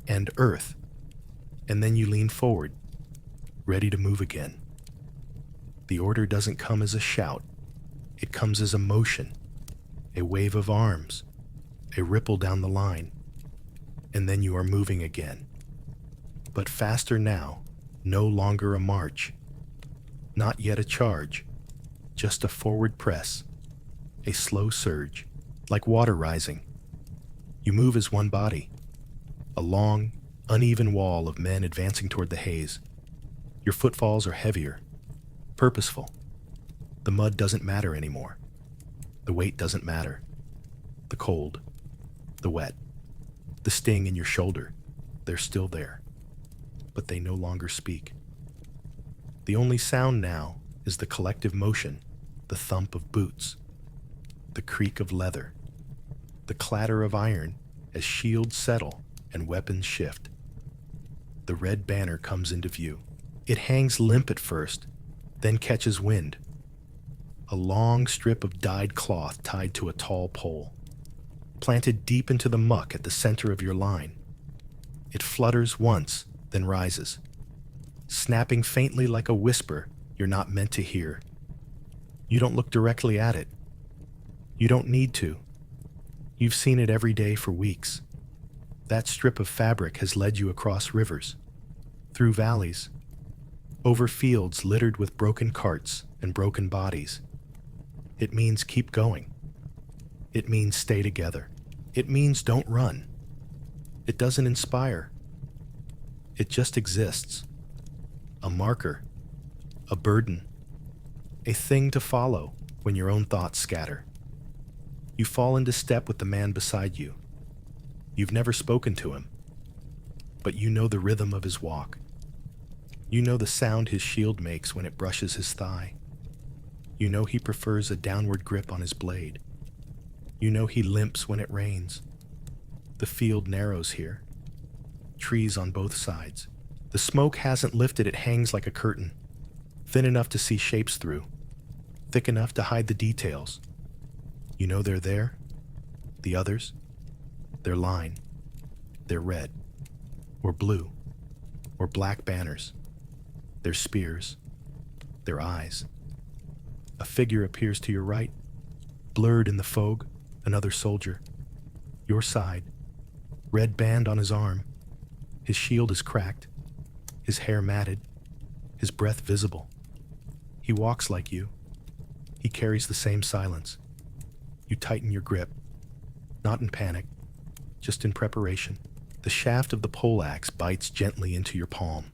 and earth. And then you lean forward, ready to move again. The order doesn't come as a shout. It comes as a motion, a wave of arms, a ripple down the line. And then you are moving again. But faster now, no longer a march. Not yet a charge, just a forward press, a slow surge, like water rising. You move as one body, a long, uneven wall of men advancing toward the haze. Your footfalls are heavier, purposeful. The mud doesn't matter anymore. The weight doesn't matter. The cold, the wet, the sting in your shoulder, they're still there, but they no longer speak. The only sound now is the collective motion, the thump of boots, the creak of leather, the clatter of iron as shields settle and weapons shift. The red banner comes into view. It hangs limp at first, then catches wind. A long strip of dyed cloth tied to a tall pole, planted deep into the muck at the center of your line. It flutters once, then rises, snapping faintly like a whisper you're not meant to hear. You don't look directly at it. You don't need to. You've seen it every day for weeks. That strip of fabric has led you across rivers, through valleys, over fields littered with broken carts and broken bodies. It means keep going. It means stay together. It means don't run. It doesn't inspire. It just exists. A marker, a burden, a thing to follow when your own thoughts scatter. You fall into step with the man beside you. You've never spoken to him, but you know the rhythm of his walk. You know the sound his shield makes when it brushes his thigh. You know he prefers a downward grip on his blade. You know he limps when it rains. The field narrows here. Trees on both sides. The smoke hasn't lifted, it hangs like a curtain, thin enough to see shapes through, thick enough to hide the details. You know they're there. The others, they're line. They're red, or blue, or black banners. They're spears. They're eyes. A figure appears to your right, blurred in the fog, another soldier. Your side, red band on his arm. His shield is cracked, his hair matted, his breath visible. He walks like you. He carries the same silence. You tighten your grip, not in panic, just in preparation. The shaft of the poleaxe bites gently into your palm.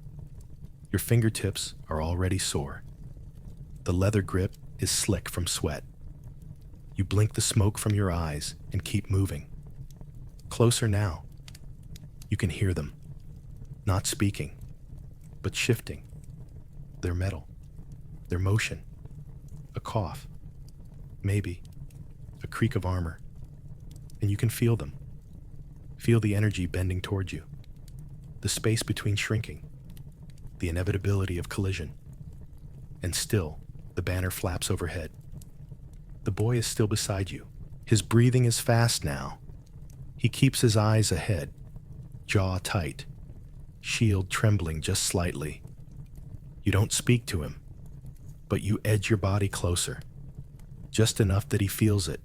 Your fingertips are already sore. The leather grip is slick from sweat. You blink the smoke from your eyes and keep moving. Closer now. You can hear them, not speaking, but shifting. Their metal, their motion, a cough, maybe a creak of armor. And you can feel them. Feel the energy bending toward you, the space between shrinking, the inevitability of collision. And still, the banner flaps overhead. The boy is still beside you. His breathing is fast now. He keeps his eyes ahead, jaw tight, shield trembling just slightly. You don't speak to him, but you edge your body closer, just enough that he feels it,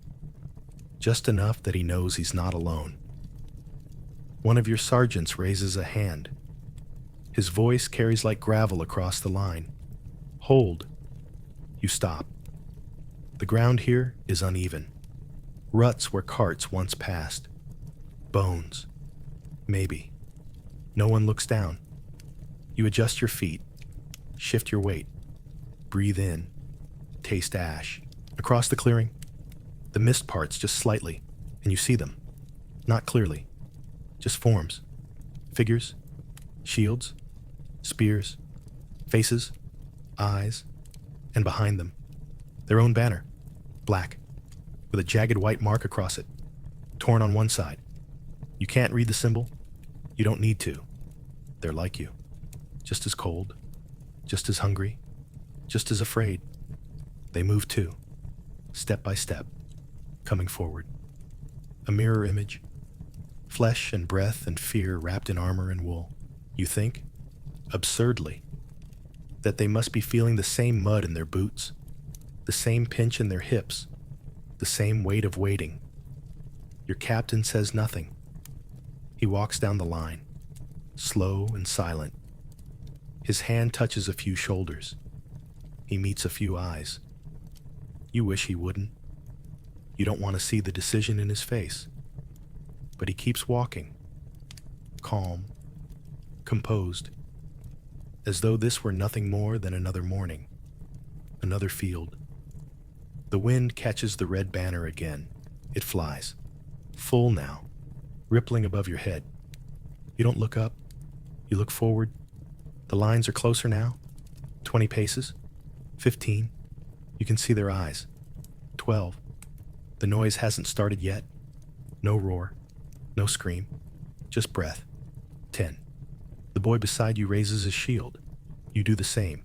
just enough that he knows he's not alone. One of your sergeants raises a hand. His voice carries like gravel across the line. Hold. You stop. The ground here is uneven. Ruts where carts once passed. Bones. Maybe. No one looks down. You adjust your feet. Shift your weight. Breathe in. Taste ash. Across the clearing, the mist parts just slightly, and you see them. Not clearly. Just forms. Figures. Shields. Spears. Faces. Eyes. And behind them, their own banner. Black. With a jagged white mark across it. Torn on one side. You can't read the symbol. You don't need to. They're like you. Just as cold. Just as hungry. Just as afraid. They move too. Step by step. Coming forward. A mirror image. Flesh and breath and fear wrapped in armor and wool. You think, absurdly, that they must be feeling the same mud in their boots, the same pinch in their hips, the same weight of waiting. Your captain says nothing. He walks down the line, slow and silent. His hand touches a few shoulders. He meets a few eyes. You wish he wouldn't. You don't want to see the decision in his face. But he keeps walking, calm, composed, as though this were nothing more than another morning, another field. The wind catches the red banner again. It flies, full now, rippling above your head. You don't look up. You look forward. The lines are closer now. 20 paces. 15. You can see their eyes. 12. The noise hasn't started yet. No roar. No scream. Just breath. 10. The boy beside you raises his shield. You do the same.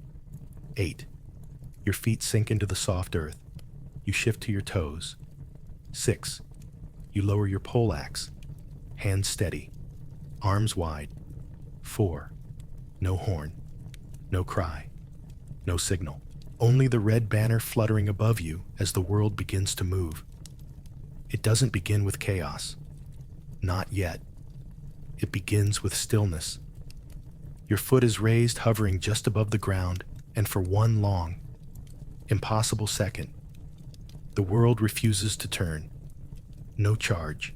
8. Your feet sink into the soft earth. You shift to your toes. 6. You lower your poleaxe. Hands steady. Arms wide. 4. No horn. No cry. No signal. Only the red banner fluttering above you as the world begins to move. It doesn't begin with chaos. Not yet. It begins with stillness. Your foot is raised, hovering just above the ground, and for one long, impossible second, the world refuses to turn. No charge,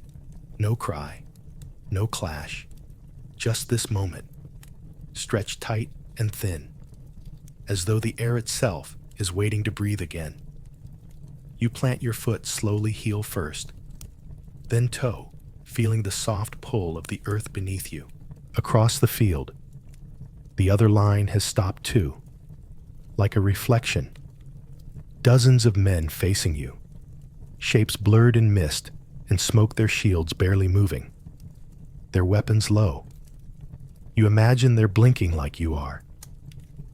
no cry, no clash. Just this moment, stretched tight and thin, as though the air itself is waiting to breathe again. You plant your foot slowly, heel first, then toe, feeling the soft pull of the earth beneath you. Across the field, the other line has stopped too, like a reflection. Dozens of men facing you, shapes blurred in mist and smoke, their shields barely moving, their weapons low. You imagine they're blinking like you are,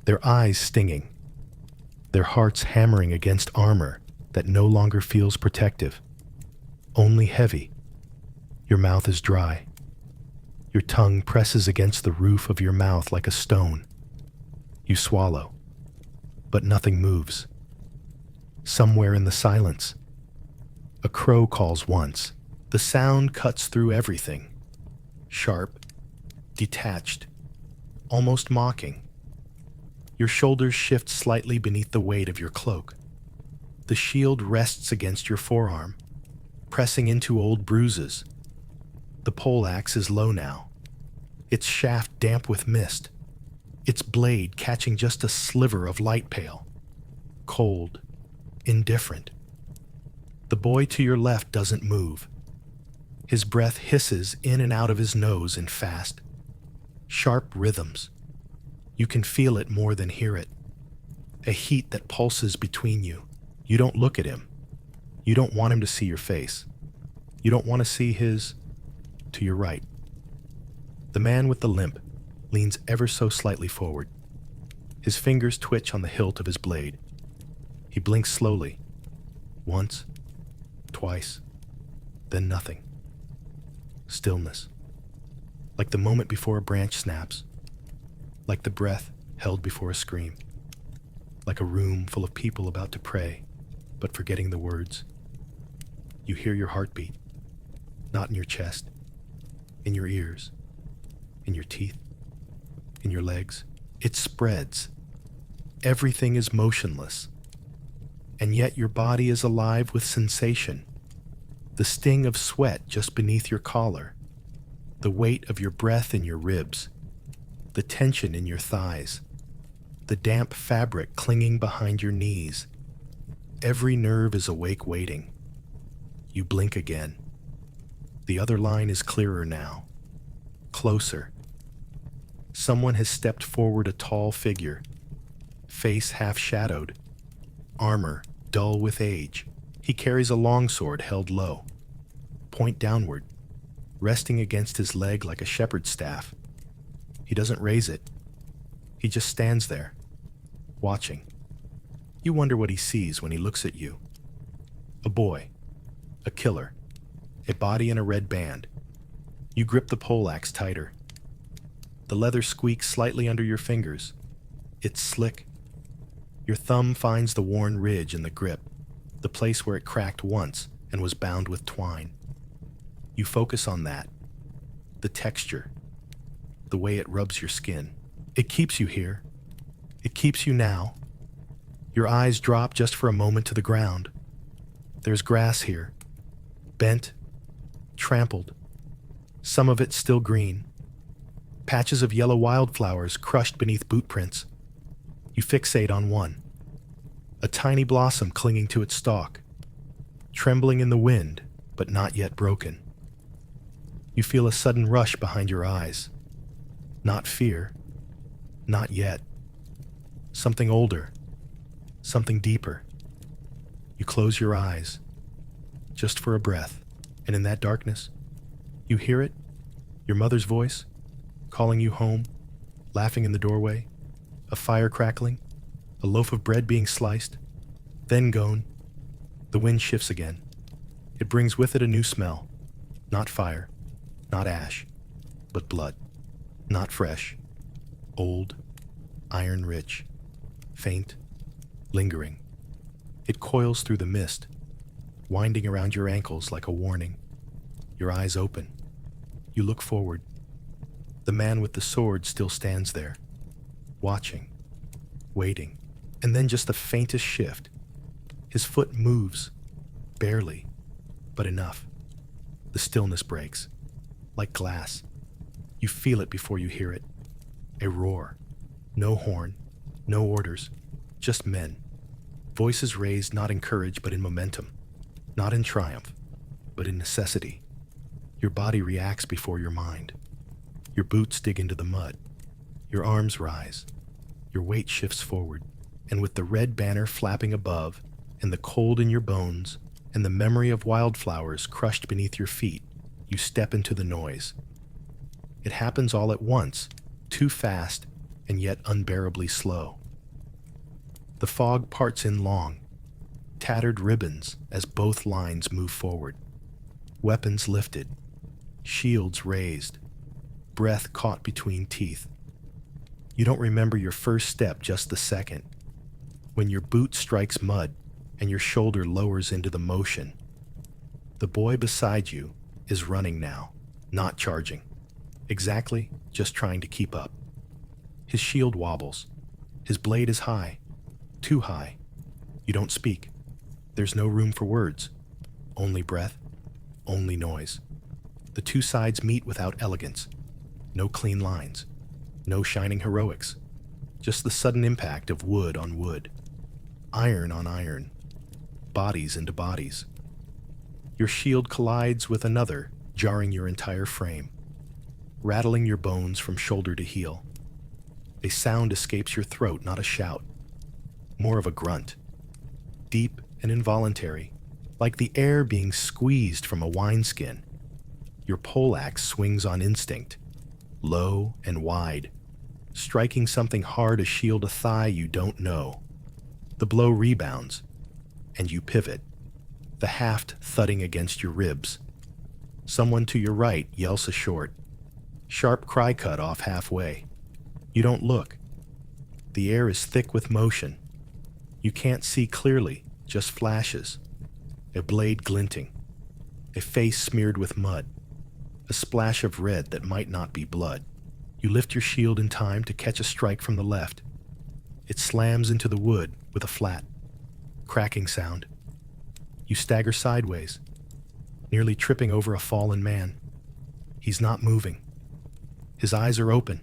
their eyes stinging, their hearts hammering against armor that no longer feels protective, only heavy. Your mouth is dry. Your tongue presses against the roof of your mouth like a stone. You swallow, but nothing moves. Somewhere in the silence, a crow calls once. The sound cuts through everything, sharp, detached, almost mocking. Your shoulders shift slightly beneath the weight of your cloak. The shield rests against your forearm, pressing into old bruises. The poleaxe is low now, its shaft damp with mist, its blade catching just a sliver of light pale. Cold, indifferent. The boy to your left doesn't move. His breath hisses in and out of his nose in fast, sharp rhythms. You can feel it more than hear it. A heat that pulses between you. You don't look at him. You don't want him to see your face. You don't want to see his... To your right, the man with the limp leans ever so slightly forward. His fingers twitch on the hilt of his blade. He blinks slowly. Once, twice, then nothing. Stillness. Like the moment before a branch snaps. Like the breath held before a scream. Like a room full of people about to pray, but forgetting the words. You hear your heartbeat, not in your chest, in your ears, in your teeth, in your legs. It spreads. Everything is motionless. And yet your body is alive with sensation. The sting of sweat just beneath your collar, the weight of your breath in your ribs, the tension in your thighs, the damp fabric clinging behind your knees. Every nerve is awake, waiting. You blink again. The other line is clearer now, closer. Someone has stepped forward, a tall figure, face half-shadowed, armor dull with age. He carries a longsword held low, point downward, resting against his leg like a shepherd's staff. He doesn't raise it. He just stands there, watching. You wonder what he sees when he looks at you. A boy, a killer, a body in a red band. You grip the poleaxe tighter. The leather squeaks slightly under your fingers. It's slick. Your thumb finds the worn ridge in the grip, the place where it cracked once and was bound with twine. You focus on that, the texture, the way it rubs your skin. It keeps you here. It keeps you now. Your eyes drop just for a moment to the ground. There's grass here, bent, trampled, some of it still green. Patches of yellow wildflowers crushed beneath boot prints. You fixate on one, a tiny blossom clinging to its stalk, trembling in the wind, but not yet broken. You feel a sudden rush behind your eyes. Not fear, not yet. Something older, something deeper. You close your eyes, just for a breath, and in that darkness, you hear it, your mother's voice, calling you home, laughing in the doorway, a fire crackling, a loaf of bread being sliced, then gone. The wind shifts again. It brings with it a new smell, not fire, not ash, but blood, not fresh, old, iron-rich, faint, lingering. It coils through the mist, winding around your ankles like a warning. Your eyes open. You look forward. The man with the sword still stands there, watching, waiting, and then just the faintest shift. His foot moves, barely, but enough. The stillness breaks, like glass. You feel it before you hear it. A roar. No horn, no orders, just men. Voices raised not in courage but in momentum. Not in triumph, but in necessity. Your body reacts before your mind. Your boots dig into the mud. Your arms rise. Your weight shifts forward. And with the red banner flapping above, and the cold in your bones, and the memory of wildflowers crushed beneath your feet, you step into the noise. It happens all at once, too fast, and yet unbearably slow. The fog parts in long, tattered ribbons as both lines move forward. Weapons lifted, shields raised, breath caught between teeth. You don't remember your first step, just the second, when your boot strikes mud and your shoulder lowers into the motion. The boy beside you is running now, not charging. Exactly, just trying to keep up. His shield wobbles. His blade is high, too high. You don't speak. There's no room for words. Only breath, only noise. The two sides meet without elegance. No clean lines. No shining heroics. Just the sudden impact of wood on wood. Iron on iron. Bodies into bodies. Your shield collides with another, jarring your entire frame. Rattling your bones from shoulder to heel. A sound escapes your throat, not a shout. More of a grunt. Deep and involuntary, like the air being squeezed from a wineskin. Your poleaxe swings on instinct, low and wide, striking something hard to shield a thigh you don't know. The blow rebounds, and you pivot, the haft thudding against your ribs. Someone to your right yells a short, sharp cry cut off halfway. You don't look. The air is thick with motion. You can't see clearly, just flashes. A blade glinting. A face smeared with mud. A splash of red that might not be blood. You lift your shield in time to catch a strike from the left. It slams into the wood with a flat, cracking sound. You stagger sideways, nearly tripping over a fallen man. He's not moving. His eyes are open.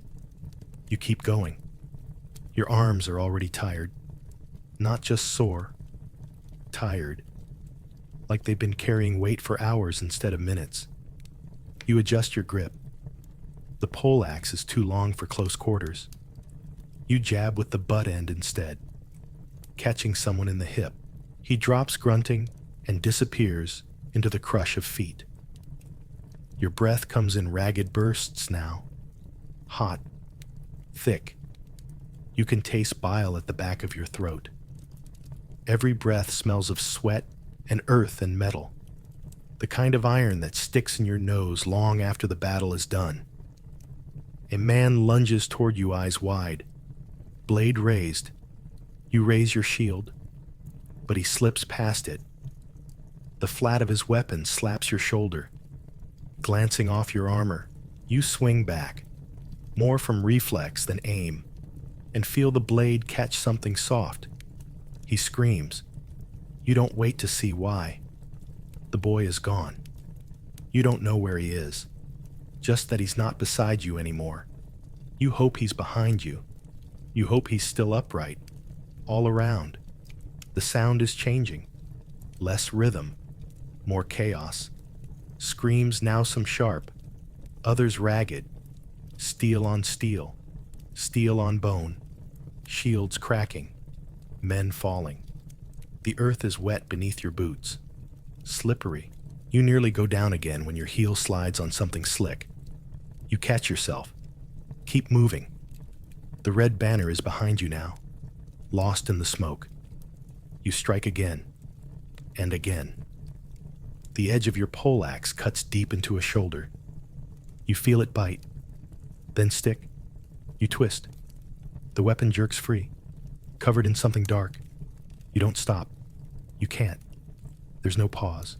You keep going. Your arms are already tired. Not just sore, tired. Like they've been carrying weight for hours instead of minutes. You adjust your grip. The poleaxe is too long for close quarters. You jab with the butt end instead, catching someone in the hip. He drops grunting and disappears into the crush of feet. Your breath comes in ragged bursts now. Hot, thick. You can taste bile at the back of your throat. Every breath smells of sweat and earth and metal. The kind of iron that sticks in your nose long after the battle is done. A man lunges toward you, eyes wide, blade raised. You raise your shield, but he slips past it. The flat of his weapon slaps your shoulder. Glancing off your armor, you swing back, more from reflex than aim, and feel the blade catch something soft. He screams. You don't wait to see why. The boy is gone. You don't know where he is, just that he's not beside you anymore. You hope he's behind you. You hope he's still upright, all around. The sound is changing. Less rhythm, more chaos. Screams now some sharp, others ragged. Steel on steel, steel on bone. Shields cracking, men falling. The earth is wet beneath your boots. Slippery. You nearly go down again when your heel slides on something slick. You catch yourself. Keep moving. The red banner is behind you now, lost in the smoke. You strike again, and again. The edge of your poleaxe cuts deep into a shoulder. You feel it bite, then stick. You twist. The weapon jerks free, covered in something dark. You don't stop. You can't. There's no pause,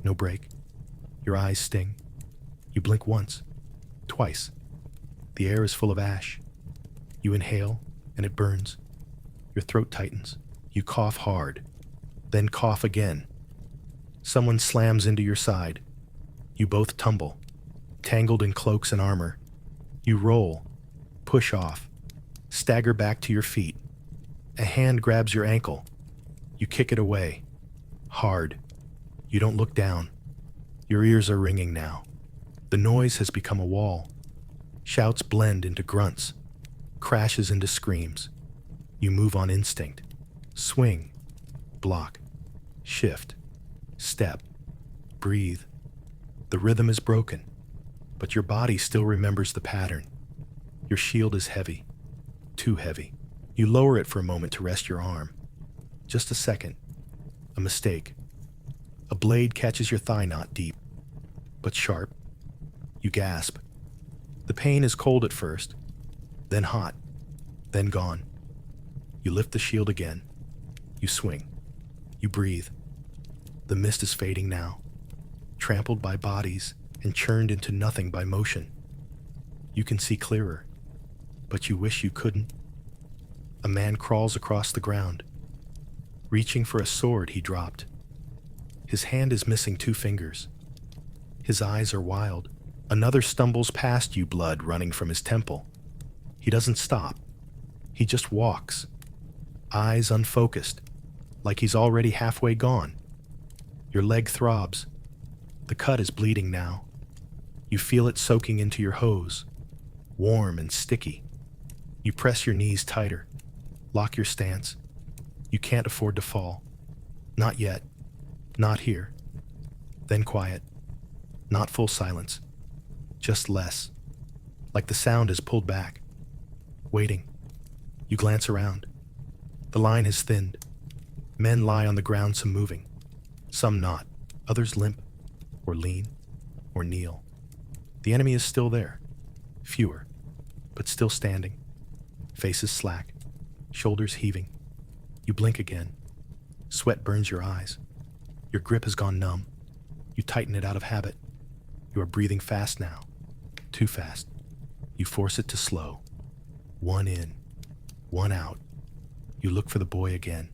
no break. Your eyes sting. You blink once, twice. The air is full of ash. You inhale, and it burns. Your throat tightens. You cough hard, then cough again. Someone slams into your side. You both tumble, tangled in cloaks and armor. You roll, push off, stagger back to your feet. A hand grabs your ankle. You kick it away, hard. You don't look down. Your ears are ringing now. The noise has become a wall. Shouts blend into grunts, crashes into screams. You move on instinct. Swing, block, shift, step, breathe. The rhythm is broken, but your body still remembers the pattern. Your shield is heavy, too heavy. You lower it for a moment to rest your arm. Just a second. A mistake. A blade catches your thigh knot deep, but sharp. You gasp. The pain is cold at first, then hot, then gone. You lift the shield again. You swing. You breathe. The mist is fading now, trampled by bodies and churned into nothing by motion. You can see clearer, but you wish you couldn't. A man crawls across the ground. Reaching for a sword he dropped. His hand is missing 2 fingers. His eyes are wild. Another stumbles past you, blood running from his temple. He doesn't stop. He just walks, eyes unfocused, like he's already halfway gone. Your leg throbs. The cut is bleeding now. You feel it soaking into your hose, warm and sticky. You press your knees tighter, lock your stance. You can't afford to fall. Not yet. Not here. Then quiet. Not full silence. Just less. Like the sound is pulled back. Waiting. You glance around. The line has thinned. Men lie on the ground, some moving. Some not. Others limp, or lean, or kneel. The enemy is still there. Fewer, but still standing. Faces slack. Shoulders heaving. You blink again. Sweat burns your eyes. Your grip has gone numb. You tighten it out of habit. You are breathing fast now. Too fast. You force it to slow. 1 in, 1 out. You look for the boy again.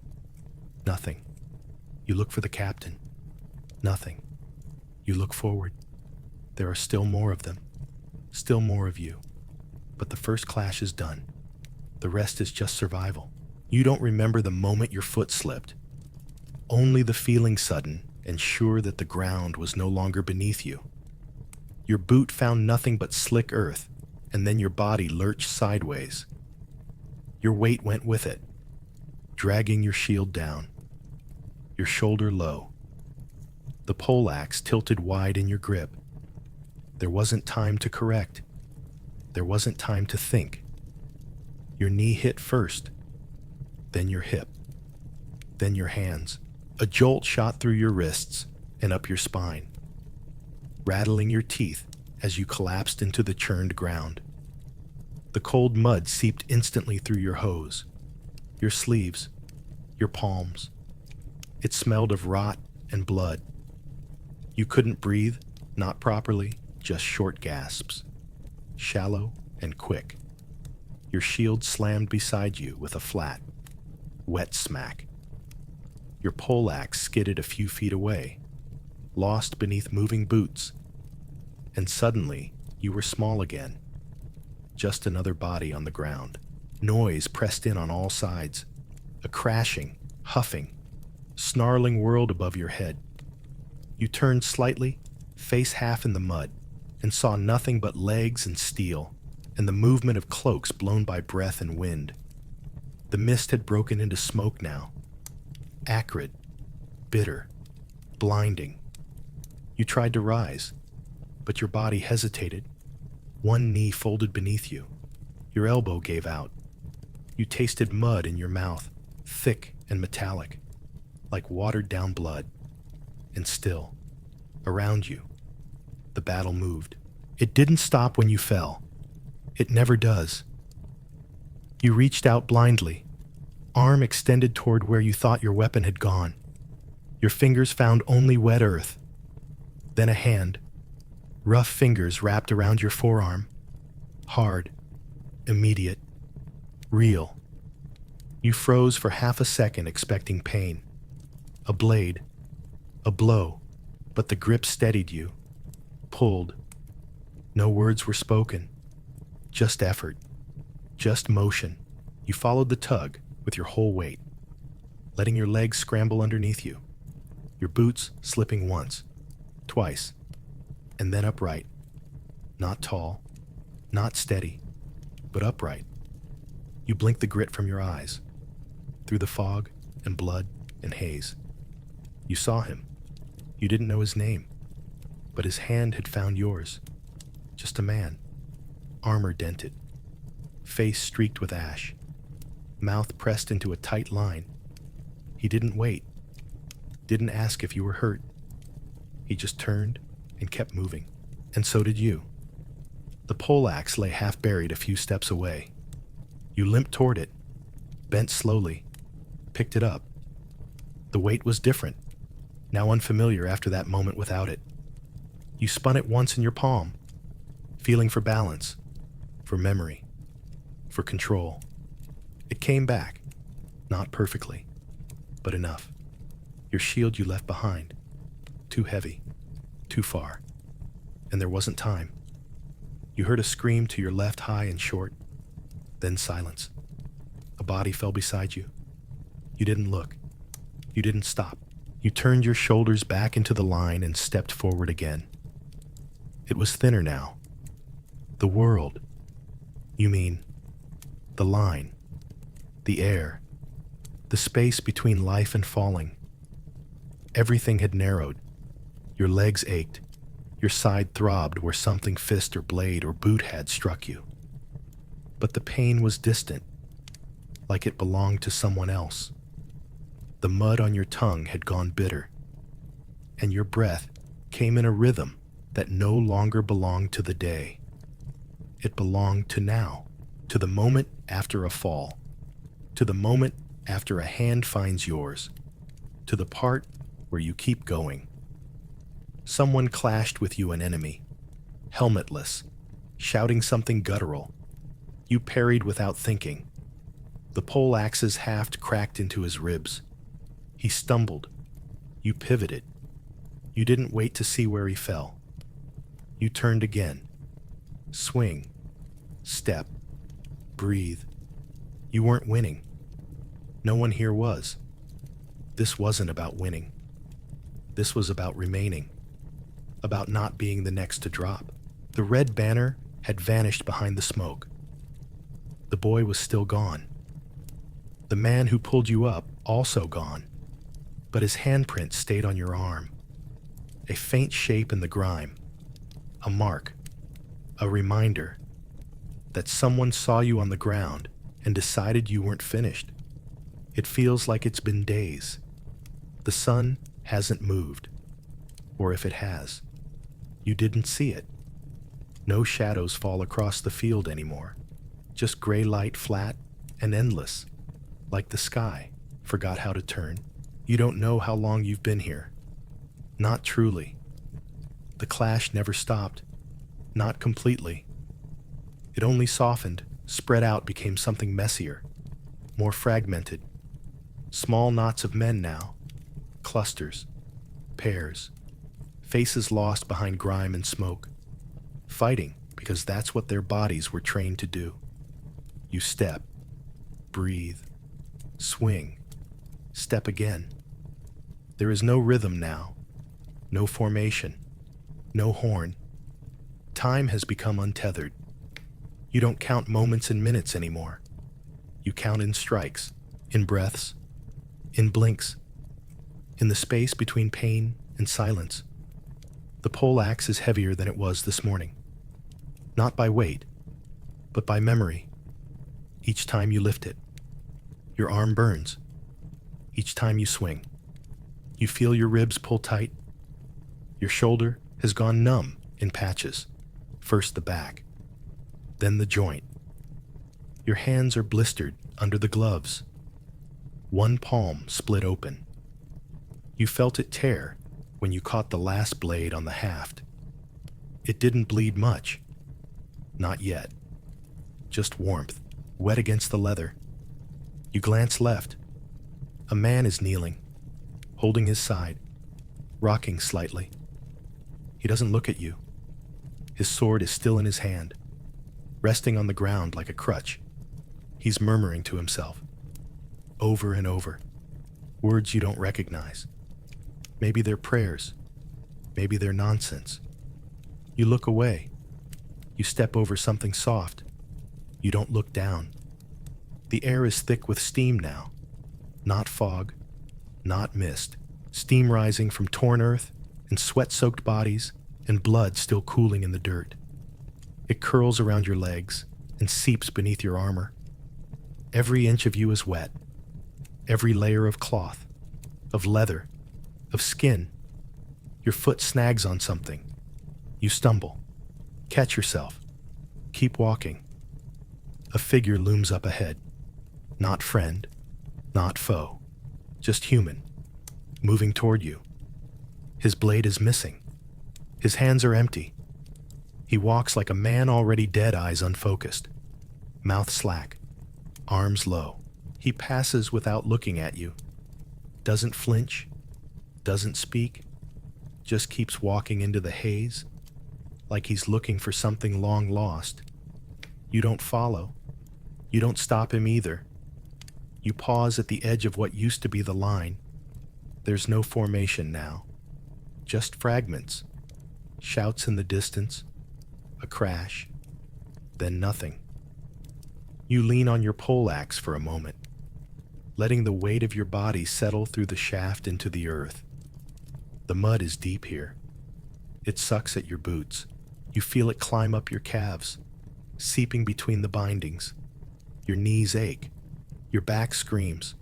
Nothing. You look for the captain. Nothing. You look forward. There are still more of them. Still more of you. But the first clash is done. The rest is just survival. You don't remember the moment your foot slipped. Only the feeling sudden and sure that the ground was no longer beneath you. Your boot found nothing but slick earth, and then your body lurched sideways. Your weight went with it, dragging your shield down, your shoulder low. The poleaxe tilted wide in your grip. There wasn't time to correct. There wasn't time to think. Your knee hit first, then your hip, then your hands. A jolt shot through your wrists and up your spine, rattling your teeth as you collapsed into the churned ground. The cold mud seeped instantly through your hose, your sleeves, your palms. It smelled of rot and blood. You couldn't breathe, not properly, just short gasps, shallow and quick. Your shield slammed beside you with a flat, wet smack. Your poleaxe skidded a few feet away, lost beneath moving boots, and suddenly you were small again. Just another body on the ground. Noise pressed in on all sides. A crashing, huffing, snarling world above your head. You turned slightly, face half in the mud, and saw nothing but legs and steel, and the movement of cloaks blown by breath and wind. The mist had broken into smoke now. Acrid, bitter, blinding. You tried to rise, but your body hesitated. One knee folded beneath you. Your elbow gave out. You tasted mud in your mouth, thick and metallic, like watered-down blood. And still, around you, the battle moved. It didn't stop when you fell. It never does. You reached out blindly, arm extended toward where you thought your weapon had gone. Your fingers found only wet earth. Then a hand, rough fingers wrapped around your forearm. Hard, immediate, real. You froze for half a second expecting pain. A blade, a blow, but the grip steadied you, pulled. No words were spoken, just effort, just motion. You followed the tug with your whole weight, letting your legs scramble underneath you, your boots slipping once, twice, and then upright. Not tall, not steady, but upright. You blinked the grit from your eyes, through the fog and blood and haze. You saw him. You didn't know his name, but his hand had found yours. Just a man, armor dented, face streaked with ash, mouth pressed into a tight line. He didn't wait, didn't ask if you were hurt. He just turned and kept moving, and so did you. The poleaxe lay half buried a few steps away. You limped toward it, bent slowly, picked it up. The weight was different, now unfamiliar after that moment without it. You spun it once in your palm, feeling for balance, for memory, for control. It came back, not perfectly, but enough. Your shield you left behind, too heavy, too far, and there wasn't time. You heard a scream to your left, high and short, then silence. A body fell beside you. You didn't look. You didn't stop. You turned your shoulders back into the line and stepped forward again. It was thinner now. The world. You mean, the line, the air, the space between life and falling. Everything had narrowed. Your legs ached. Your side throbbed where something fist or blade or boot had struck you. But the pain was distant, like it belonged to someone else. The mud on your tongue had gone bitter, and your breath came in a rhythm that no longer belonged to the day. It belonged to now, to the moment after a fall, to the moment after a hand finds yours, to the part where you keep going. Someone clashed with you, an enemy, helmetless, shouting something guttural. You parried without thinking. The poleaxe's haft cracked into his ribs. He stumbled. You pivoted. You didn't wait to see where he fell. You turned again. Swing. Step. Breathe. You weren't winning. No one here was. This wasn't about winning. This was about remaining. About not being the next to drop. The red banner had vanished behind the smoke. The boy was still gone. The man who pulled you up also gone. But his handprint stayed on your arm. A faint shape in the grime. A mark. A reminder that someone saw you on the ground and decided you weren't finished. It feels like it's been days. The sun hasn't moved. Or if it has, you didn't see it. No shadows fall across the field anymore. Just gray light, flat and endless, like the sky forgot how to turn. You don't know how long you've been here. Not truly. The clash never stopped. Not completely. It only softened, spread out, became something messier, more fragmented. Small knots of men now. Clusters. Pairs. Faces lost behind grime and smoke. Fighting because that's what their bodies were trained to do. You step. Breathe. Swing. Step again. There is no rhythm now, no formation, no horn. Time has become untethered. You don't count moments and minutes anymore. You count in strikes, in breaths, in blinks, in the space between pain and silence. The poleaxe is heavier than it was this morning. Not by weight, but by memory. Each time you lift it, your arm burns. Each time you swing, you feel your ribs pull tight. Your shoulder has gone numb in patches. First the back, then the joint. Your hands are blistered under the gloves. One palm split open. You felt it tear when you caught the last blade on the haft. It didn't bleed much. Not yet. Just warmth, wet against the leather. You glance left. A man is kneeling, holding his side, rocking slightly. He doesn't look at you. His sword is still in his hand, resting on the ground like a crutch. He's murmuring to himself, over and over, words you don't recognize. Maybe they're prayers. Maybe they're nonsense. You look away. You step over something soft. You don't look down. The air is thick with steam now. Not fog, not mist. Steam rising from torn earth and sweat-soaked bodies and blood still cooling in the dirt. It curls around your legs and seeps beneath your armor. Every inch of you is wet. Every layer of cloth, of leather, of skin. Your foot snags on something. You stumble. Catch yourself. Keep walking. A figure looms up ahead. Not friend, not foe, just human, moving toward you. His blade is missing. His hands are empty. He walks like a man already dead, eyes unfocused, mouth slack, arms low. He passes without looking at you, doesn't flinch, doesn't speak, just keeps walking into the haze, like he's looking for something long lost. You don't follow. You don't stop him either. You pause at the edge of what used to be the line. There's no formation now, just fragments, shouts in the distance, a crash, then nothing. You lean on your poleaxe for a moment, letting the weight of your body settle through the shaft into the earth. The mud is deep here. It sucks at your boots. You feel it climb up your calves, seeping between the bindings. Your knees ache. Your back screams.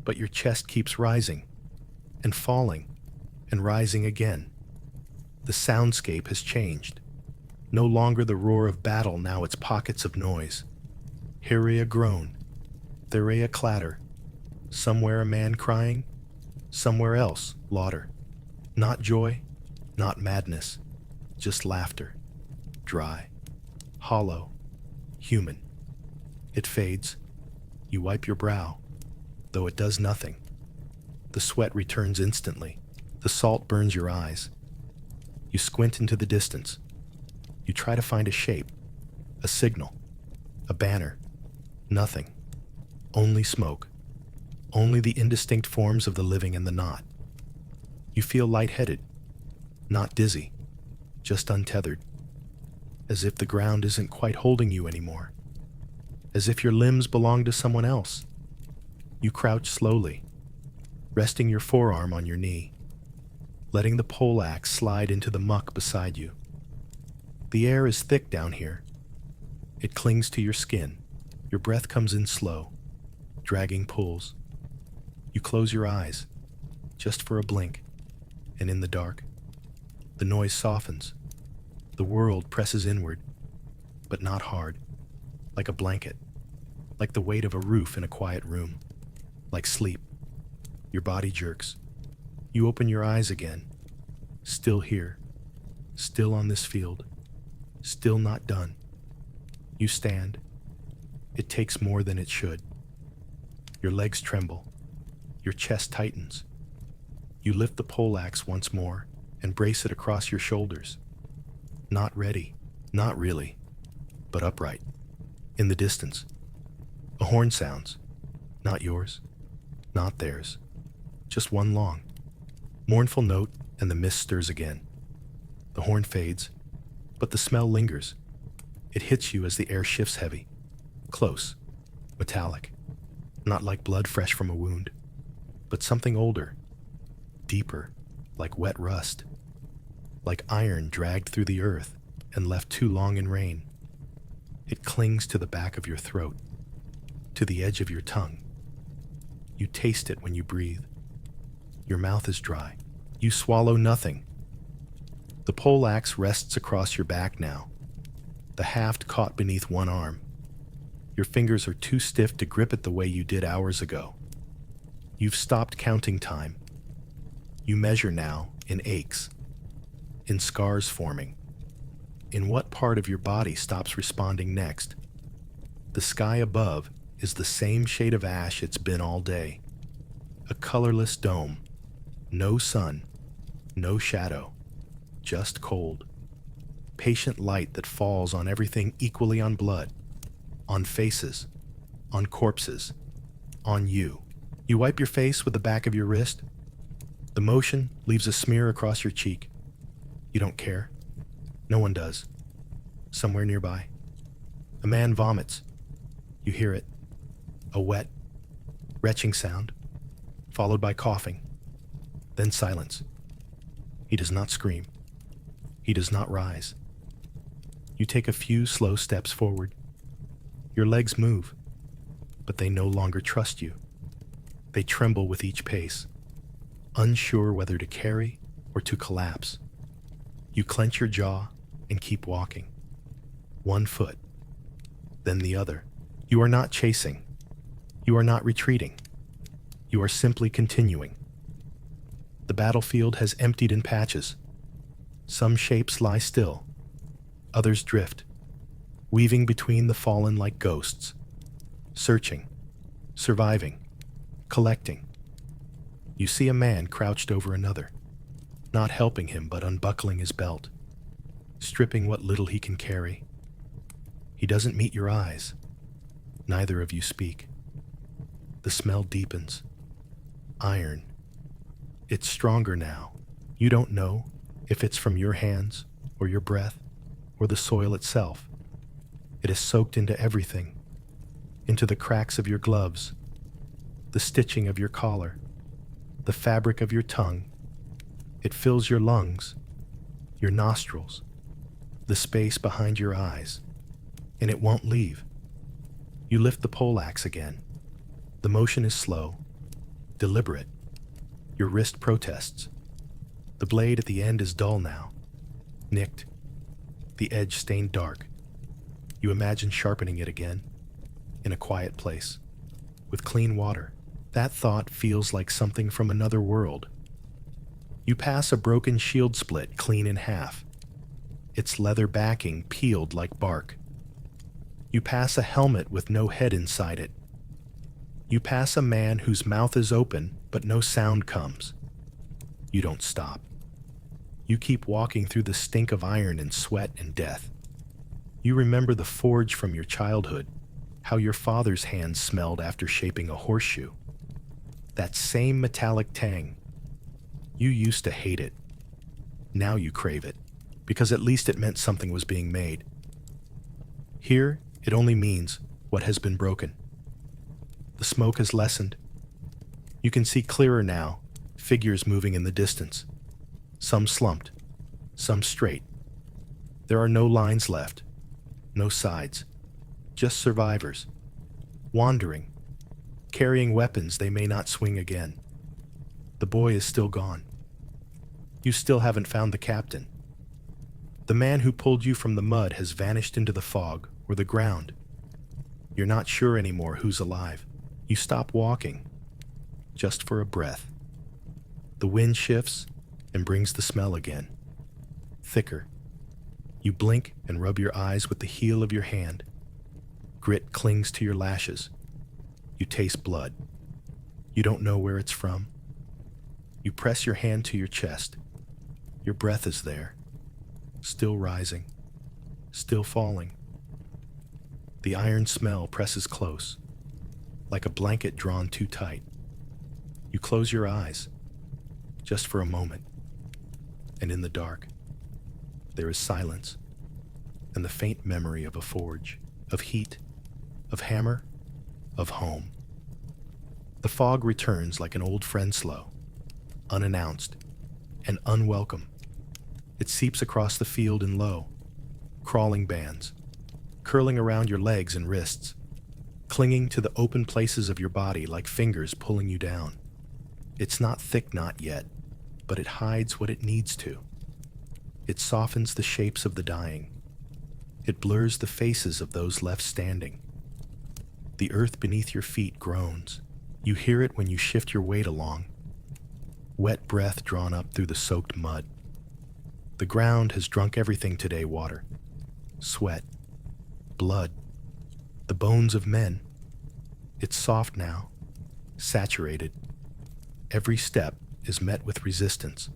But your chest keeps rising and falling and rising again. The soundscape has changed. No longer the roar of battle, now it's pockets of noise. Here a groan, there a clatter. Somewhere a man crying, somewhere else laughter. Not joy, not madness, just laughter. Dry, hollow, human. It fades. You wipe your brow, though it does nothing. The sweat returns instantly. The salt burns your eyes. You squint into the distance. You try to find a shape, a signal, a banner. Nothing. Only smoke. Only the indistinct forms of the living and the not. You feel lightheaded, not dizzy, just untethered. As if the ground isn't quite holding you anymore. As if your limbs belong to someone else. You crouch slowly, resting your forearm on your knee, letting the poleaxe slide into the muck beside you. The air is thick down here. It clings to your skin. Your breath comes in slow, dragging pulls. You close your eyes, just for a blink, and in the dark, the noise softens. The world presses inward, but not hard, like a blanket, like the weight of a roof in a quiet room, like sleep. Your body jerks. You open your eyes again, still here, still on this field, still not done. You stand. It takes more than it should. Your legs tremble. Your chest tightens. You lift the poleaxe once more and brace it across your shoulders. Not ready, not really, but upright. In the distance, a horn sounds. Not yours, not theirs. Just one long, mournful note, and the mist stirs again. The horn fades, but the smell lingers. It hits you as the air shifts heavy. Close, metallic, not like blood fresh from a wound, but something older, deeper, like wet rust, like iron dragged through the earth and left too long in rain. It clings to the back of your throat, to the edge of your tongue. You taste it when you breathe. Your mouth is dry. You swallow nothing. The poleaxe rests across your back now, the haft caught beneath one arm. Your fingers are too stiff to grip it the way you did hours ago. You've stopped counting time. You measure now in aches, in scars forming, in what part of your body stops responding next. The sky above is the same shade of ash it's been all day. A colorless dome, no sun, no shadow, just cold. Patient light that falls on everything equally, on blood, on faces, on corpses, on you. You wipe your face with the back of your wrist. The motion leaves a smear across your cheek. You don't care. No one does. Somewhere nearby, a man vomits. You hear it. A wet, retching sound, followed by coughing, then silence. He does not scream. He does not rise. You take a few slow steps forward. Your legs move, but they no longer trust you. They tremble with each pace, unsure whether to carry or to collapse. You clench your jaw and keep walking. One foot, then the other. You are not chasing. You are not retreating. You are simply continuing. The battlefield has emptied in patches. Some shapes lie still. Others drift, weaving between the fallen like ghosts, searching, surviving, collecting. You see a man crouched over another, not helping him but unbuckling his belt, stripping what little he can carry. He doesn't meet your eyes. Neither of you speak. The smell deepens. Iron. It's stronger now. You don't know if it's from your hands or your breath or the soil itself. It is soaked into everything, into the cracks of your gloves, the stitching of your collar, the fabric of your tongue. It fills your lungs, your nostrils, the space behind your eyes, and it won't leave. You lift the poleaxe again. The motion is slow, deliberate. Your wrist protests. The blade at the end is dull now, nicked, the edge stained dark. You imagine sharpening it again, in a quiet place, with clean water. That thought feels like something from another world. You pass a broken shield split clean in half, its leather backing peeled like bark. You pass a helmet with no head inside it. You pass a man whose mouth is open, but no sound comes. You don't stop. You keep walking through the stink of iron and sweat and death. You remember the forge from your childhood, how your father's hands smelled after shaping a horseshoe. That same metallic tang. You used to hate it. Now you crave it, because at least it meant something was being made. Here, it only means what has been broken. The smoke has lessened. You can see clearer now, figures moving in the distance. Some slumped, some straight. There are no lines left, no sides, just survivors, wandering, carrying weapons they may not swing again. The boy is still gone. You still haven't found the captain. The man who pulled you from the mud has vanished into the fog or the ground. You're not sure anymore who's alive. You stop walking, just for a breath. The wind shifts and brings the smell again, thicker. You blink and rub your eyes with the heel of your hand. Grit clings to your lashes. You taste blood. You don't know where it's from. You press your hand to your chest. Your breath is there, still rising, still falling. The iron smell presses close, like a blanket drawn too tight. You close your eyes, just for a moment, and in the dark, there is silence and the faint memory of a forge, of heat, of hammer, of home. The fog returns like an old friend slow, unannounced, and unwelcome. It seeps across the field in low, crawling bands, curling around your legs and wrists, clinging to the open places of your body like fingers pulling you down. It's not thick knot yet, but it hides what it needs to. It softens the shapes of the dying. It blurs the faces of those left standing. The earth beneath your feet groans. You hear it when you shift your weight along. wet breath drawn up through the soaked mud. The ground has drunk everything today: water, sweat, blood, the bones of men. It's soft now, saturated. Every step is met with resistance,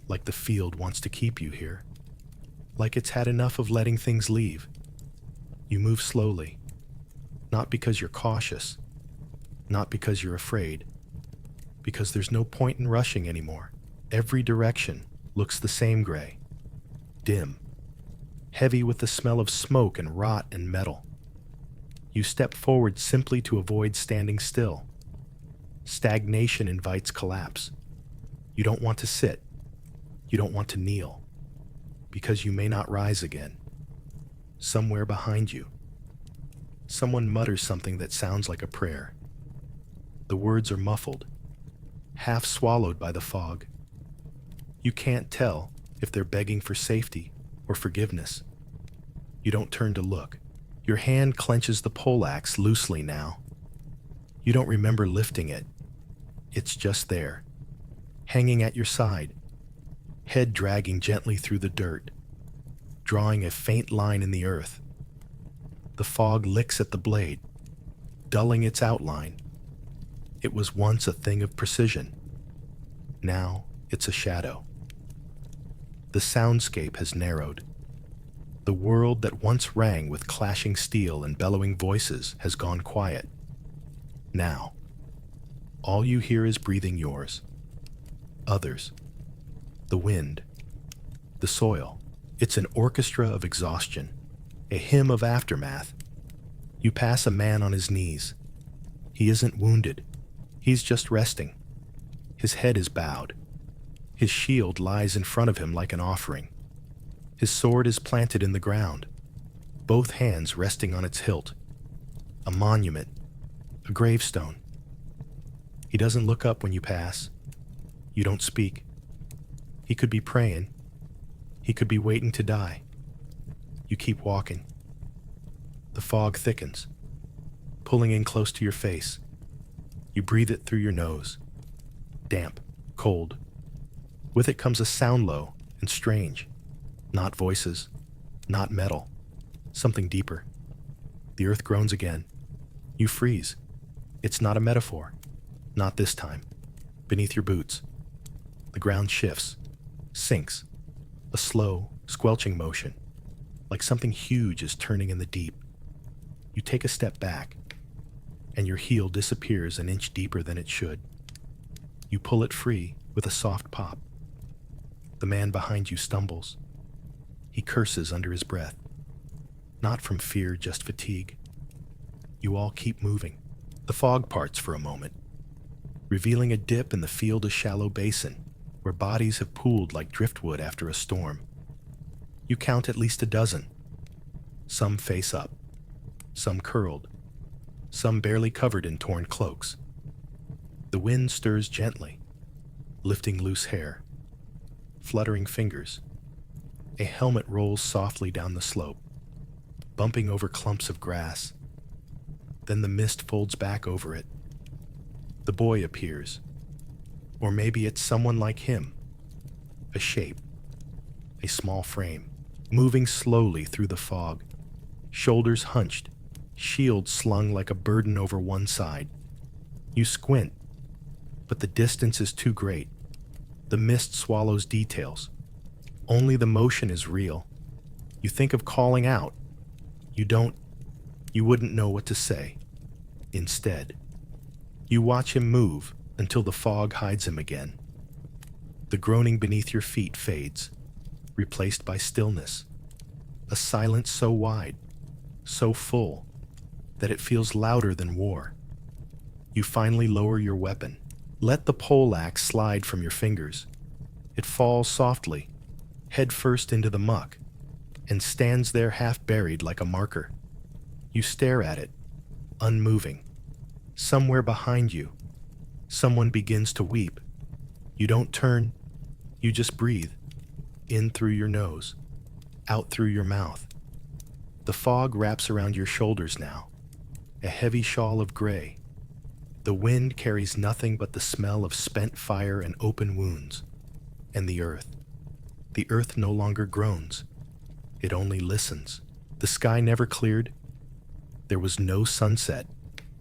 like the field wants to keep you here, like it's had enough of letting things leave. You move slowly, not because you're cautious, not because you're afraid, because there's no point in rushing anymore. Every direction looks the same: gray, dim, heavy with the smell of smoke and rot and metal. You step forward simply to avoid standing still. Stagnation invites collapse. You don't want to sit. You don't want to kneel, because you may not rise again. Somewhere behind you, someone mutters something that sounds like a prayer. The words are muffled, half swallowed by the fog. You can't tell if they're begging for safety or forgiveness. You don't turn to look. Your hand clenches the poleaxe loosely now. You don't remember lifting it. It's just there, hanging at your side, head dragging gently through the dirt, drawing a faint line in the earth. The fog licks at the blade, dulling its outline. It was once a thing of precision. Now it's a shadow. The soundscape has narrowed. The world that once rang with clashing steel and bellowing voices has gone quiet. Now, all you hear is breathing yours, others, the wind, the soil. It's an orchestra of exhaustion, a hymn of aftermath. You pass a man on his knees. He isn't wounded. He's just resting. His head is bowed. His shield lies in front of him like an offering. His sword is planted in the ground, both hands resting on its hilt. A monument, a gravestone. He doesn't look up when you pass. You don't speak. He could be praying. He could be waiting to die. You keep walking. The fog thickens, pulling in close to your face. You breathe it through your nose. Damp, cold. With it comes a sound low and strange. Not voices, not metal, something deeper. The earth groans again. You freeze. It's not a metaphor. Not this time. Beneath your boots, the ground shifts, sinks, a slow, squelching motion, like something huge is turning in the deep. You take a step back, and your heel disappears an inch deeper than it should. You pull it free with a soft pop. The man behind you stumbles. He curses under his breath, not from fear, just fatigue. You all keep moving. The fog parts for a moment, revealing a dip in the field, a shallow basin where bodies have pooled like driftwood after a storm. You count at least a dozen, some face up, some curled, some barely covered in torn cloaks. The wind stirs gently, lifting loose hair, fluttering fingers. A helmet rolls softly down the slope, bumping over clumps of grass. Then the mist folds back over it. The boy appears. Or maybe it's someone like him. A shape, a small frame, moving slowly through the fog, shoulders hunched, shield slung like a burden over one side. You squint, but the distance is too great. The mist swallows details. Only the motion is real. You think of calling out. You don't. You wouldn't know what to say. Instead, you watch him move until the fog hides him again. The groaning beneath your feet fades, replaced by stillness. A silence so wide, so full, that it feels louder than war. You finally lower your weapon. Let the poleaxe slide from your fingers. It falls softly, head first into the muck, and stands there half buried like a marker. You stare at it, unmoving. Somewhere behind you, someone begins to weep. You don't turn, you just breathe, in through your nose, out through your mouth. The fog wraps around your shoulders now, a heavy shawl of gray. The wind carries nothing but the smell of spent fire and open wounds. And the earth no longer groans. It only listens. The sky never cleared. There was no sunset,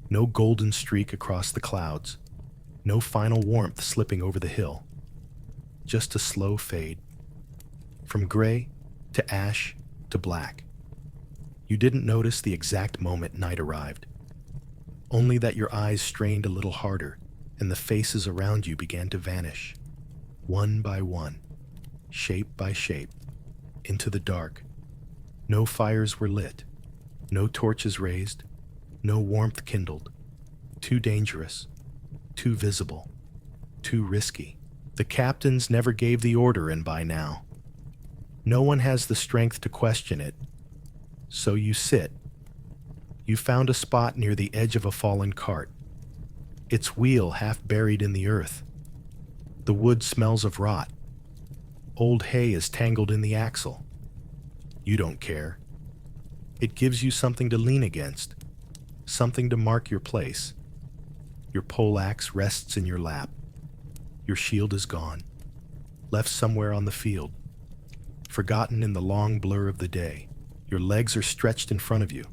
no golden streak across the clouds, no final warmth slipping over the hill. Just a slow fade. From gray to ash to black. You didn't notice the exact moment night arrived. Only that your eyes strained a little harder and the faces around you began to vanish. One by one, shape by shape, into the dark. No fires were lit, no torches raised, no warmth kindled. Too dangerous, too visible, too risky. The captains never gave the order, and by now, no one has the strength to question it. So you sit. You found a spot near the edge of a fallen cart, its wheel half buried in the earth. The wood smells of rot. Old hay is tangled in the axle. You don't care. It gives you something to lean against, something to mark your place. Your poleaxe rests in your lap. Your shield is gone, left somewhere on the field, forgotten in the long blur of the day. Your legs are stretched in front of you,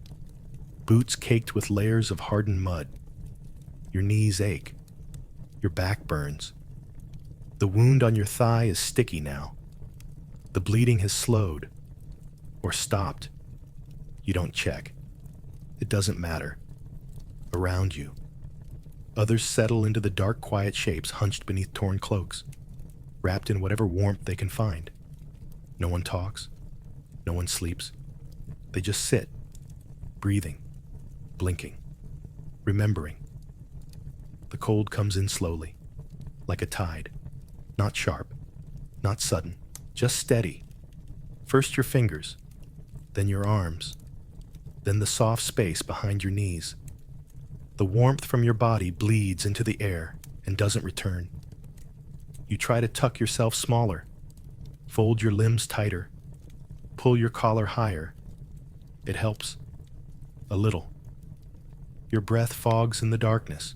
boots caked with layers of hardened mud. Your knees ache. Your back burns. The wound on your thigh is sticky now. The bleeding has slowed or stopped. You don't check. It doesn't matter. Around you, others settle into the dark, quiet shapes hunched beneath torn cloaks, wrapped in whatever warmth they can find. No one talks. No one sleeps. They just sit, breathing, blinking, remembering. The cold comes in slowly, like a tide. Not sharp, not sudden, just steady. First your fingers, then your arms, then the soft space behind your knees. The warmth from your body bleeds into the air and doesn't return. You try to tuck yourself smaller, fold your limbs tighter, pull your collar higher. It helps. A little. Your breath fogs in the darkness.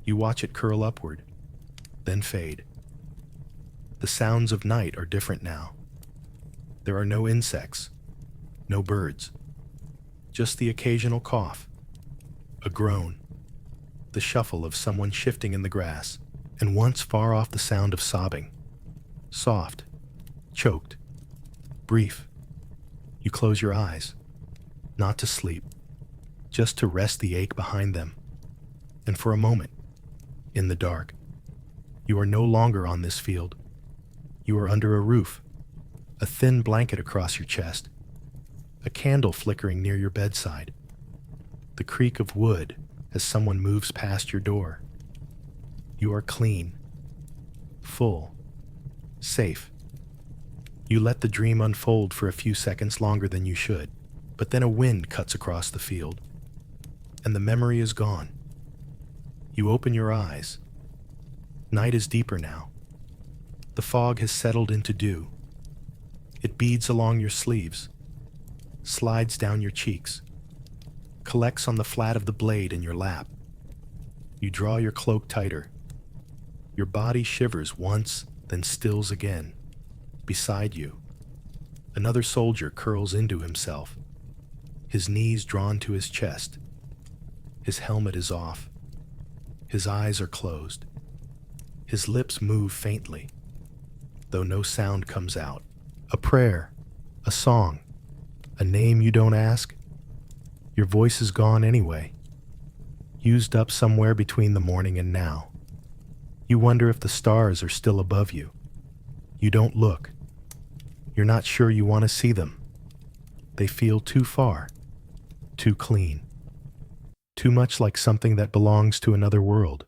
You watch it curl upward, then fade. The sounds of night are different now. There are no insects, no birds, just the occasional cough, a groan, the shuffle of someone shifting in the grass, and once far off the sound of sobbing. Soft, choked, brief. You close your eyes, not to sleep, just to rest the ache behind them. And for a moment, in the dark, you are no longer on this field. You are under a roof, a thin blanket across your chest, a candle flickering near your bedside, the creak of wood as someone moves past your door. You are clean, full, safe. You let the dream unfold for a few seconds longer than you should, but then a wind cuts across the field, and the memory is gone. You open your eyes. Night is deeper now. The fog has settled into dew. It beads along your sleeves, slides down your cheeks, collects on the flat of the blade in your lap. You draw your cloak tighter. Your body shivers once, then stills again. Beside you, another soldier curls into himself, his knees drawn to his chest. His helmet is off. His eyes are closed. His lips move faintly, though no sound comes out. A prayer, a song, a name you don't ask. Your voice is gone anyway, used up somewhere between the morning and now. You wonder if the stars are still above you. You don't look. You're not sure you want to see them. They feel too far, too clean, too much like something that belongs to another world.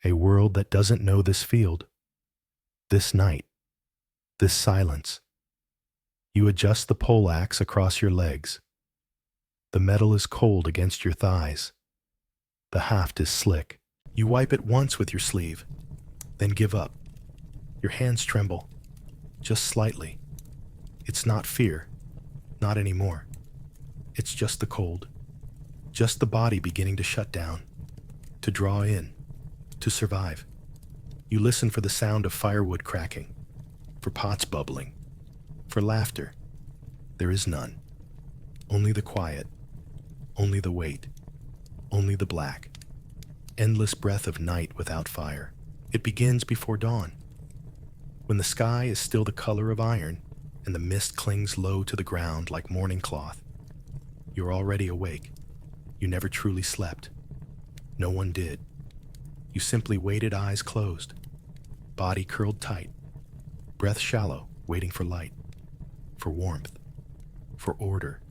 A world that doesn't know this field, this night, this silence. You adjust the poleaxe across your legs. The metal is cold against your thighs. The haft is slick. You wipe it once with your sleeve, then give up. Your hands tremble, just slightly. It's not fear, not anymore. It's just the cold, just the body beginning to shut down. to draw in, to survive. You listen for the sound of firewood cracking, for pots bubbling, for laughter. There is none. Only the quiet, only the weight, only the black. Endless breath of night without fire. It begins before dawn. When the sky is still the color of iron and the mist clings low to the ground like morning cloth, you're already awake. You never truly slept. No one did. You simply waited, eyes closed, body curled tight, breath shallow, waiting for light, for warmth, for order,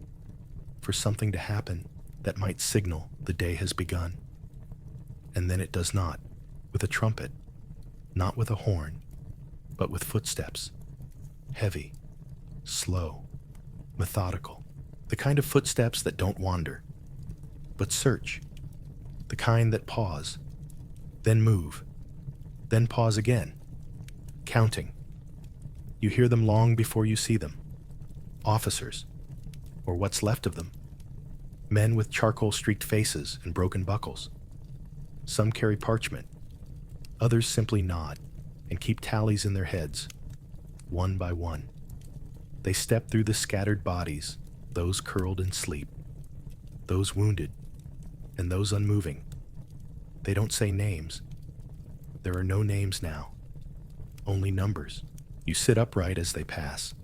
for something to happen that might signal the day has begun. And then it does not, with a trumpet, not with a horn, but with footsteps, heavy, slow, methodical, the kind of footsteps that don't wander, but search, the kind that pause, then move, then pause again, counting. You hear them long before you see them. Officers, or what's left of them, men with charcoal-streaked faces and broken buckles. Some carry parchment, others simply nod and keep tallies in their heads, one by one. They step through the scattered bodies, those curled in sleep, those wounded, and those unmoving. They don't say names. There are no names now, only numbers. You sit upright as they pass.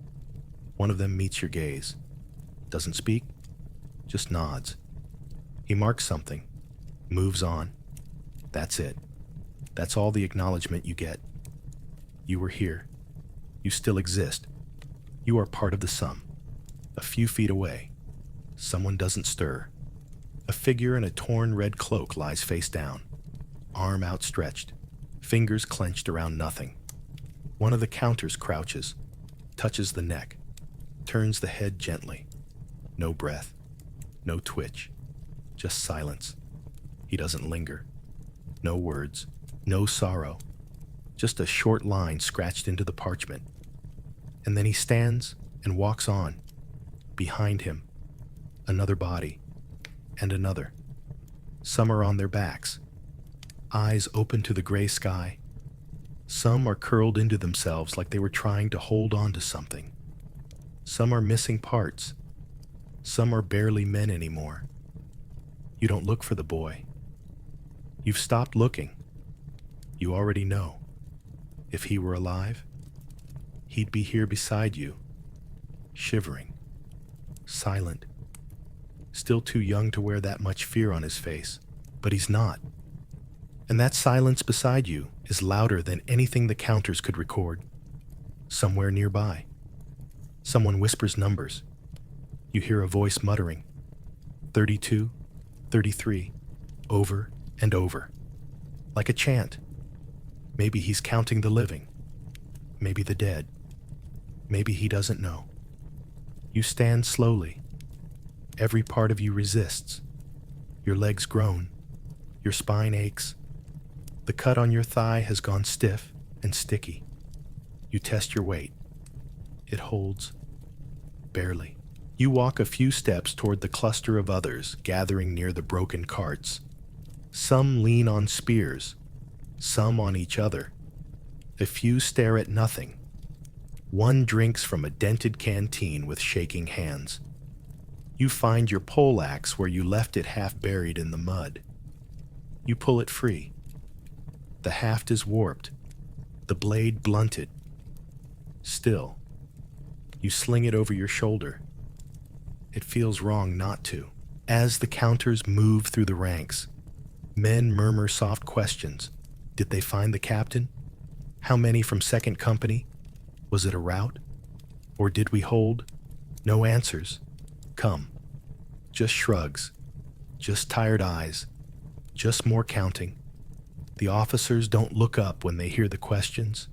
One of them meets your gaze. Doesn't speak, just nods. He marks something, moves on. That's it. That's all the acknowledgement you get. You were here. You still exist. You are part of the sum. A few feet away, someone doesn't stir. A figure in a torn red cloak lies face down, arm outstretched, fingers clenched around nothing. One of the counters crouches, touches the neck, turns the head gently. No breath, no twitch, just silence. He doesn't linger. No words, no sorrow, just a short line scratched into the parchment. And then he stands and walks on. Behind him, another body, and another. Some are on their backs, eyes open to the gray sky. Some are curled into themselves like they were trying to hold on to something. Some are missing parts. Some are barely men anymore. You don't look for the boy. You've stopped looking. You already know. If he were alive, he'd be here beside you, shivering, silent, still too young to wear that much fear on his face, but he's not. And that silence beside you is louder than anything the counters could record. Somewhere nearby, someone whispers numbers. You hear a voice muttering, 32, 33, over and over, like a chant. Maybe he's counting the living, maybe the dead, maybe he doesn't know. You stand slowly. Every part of you resists. Your legs groan, your spine aches. The cut on your thigh has gone stiff and sticky. You test your weight. It holds, barely. You walk a few steps toward the cluster of others gathering near the broken carts. Some lean on spears, some on each other. A few stare at nothing. One drinks from a dented canteen with shaking hands. You find your poleaxe where you left it half buried in the mud. You pull it free. The haft is warped, the blade blunted. Still, you sling it over your shoulder. It feels wrong not to. As the counters move through the ranks, men murmur soft questions. Did they find the captain? How many from second company? Was it a rout? Or did we hold? No answers. Come. Just shrugs. Just tired eyes. Just more counting. The officers don't look up when they hear the questions.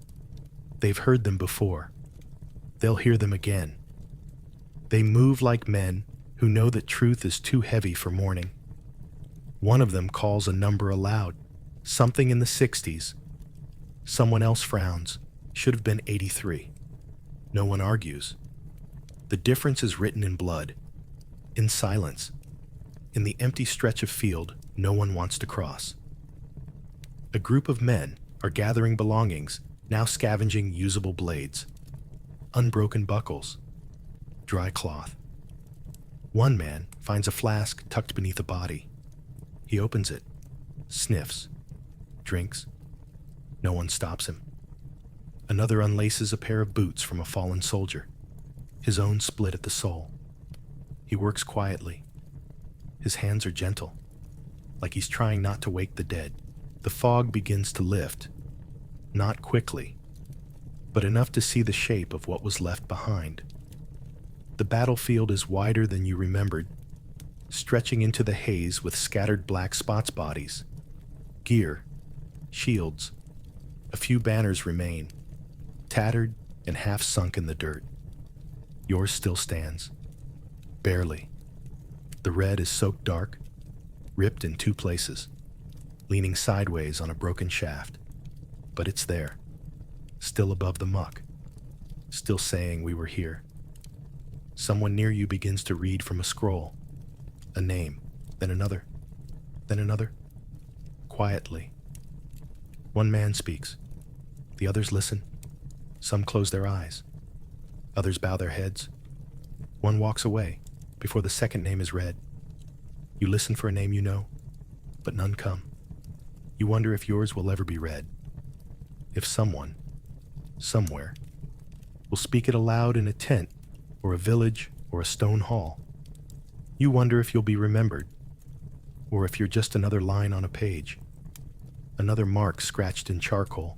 They've heard them before. They'll hear them again. They move like men who know that truth is too heavy for mourning. One of them calls a number aloud, something in the 60s. Someone else frowns. Should have been 83. No one argues. The difference is written in blood, in silence, in the empty stretch of field no one wants to cross. A group of men are gathering belongings, now scavenging usable blades, unbroken buckles, dry cloth. One man finds a flask tucked beneath a body. He opens it, sniffs, drinks. No one stops him. Another unlaces a pair of boots from a fallen soldier, his own split at the sole. He works quietly. His hands are gentle, like he's trying not to wake the dead. The fog begins to lift, not quickly, but enough to see the shape of what was left behind. The battlefield is wider than you remembered, stretching into the haze with scattered black spots bodies, gear, shields. A few banners remain, tattered and half sunk in the dirt. Yours still stands, barely. The red is soaked dark, ripped in two places, leaning sideways on a broken shaft. But it's there, still above the muck, still saying we were here. Someone near you begins to read from a scroll, a name, then another, quietly. One man speaks. The others listen. Some close their eyes. Others bow their heads. One walks away before the second name is read. You listen for a name you know, but none come. You wonder if yours will ever be read. If someone, somewhere, will speak it aloud in a tent or a village or a stone hall. You wonder if you'll be remembered, or if you're just another line on a page, another mark scratched in charcoal,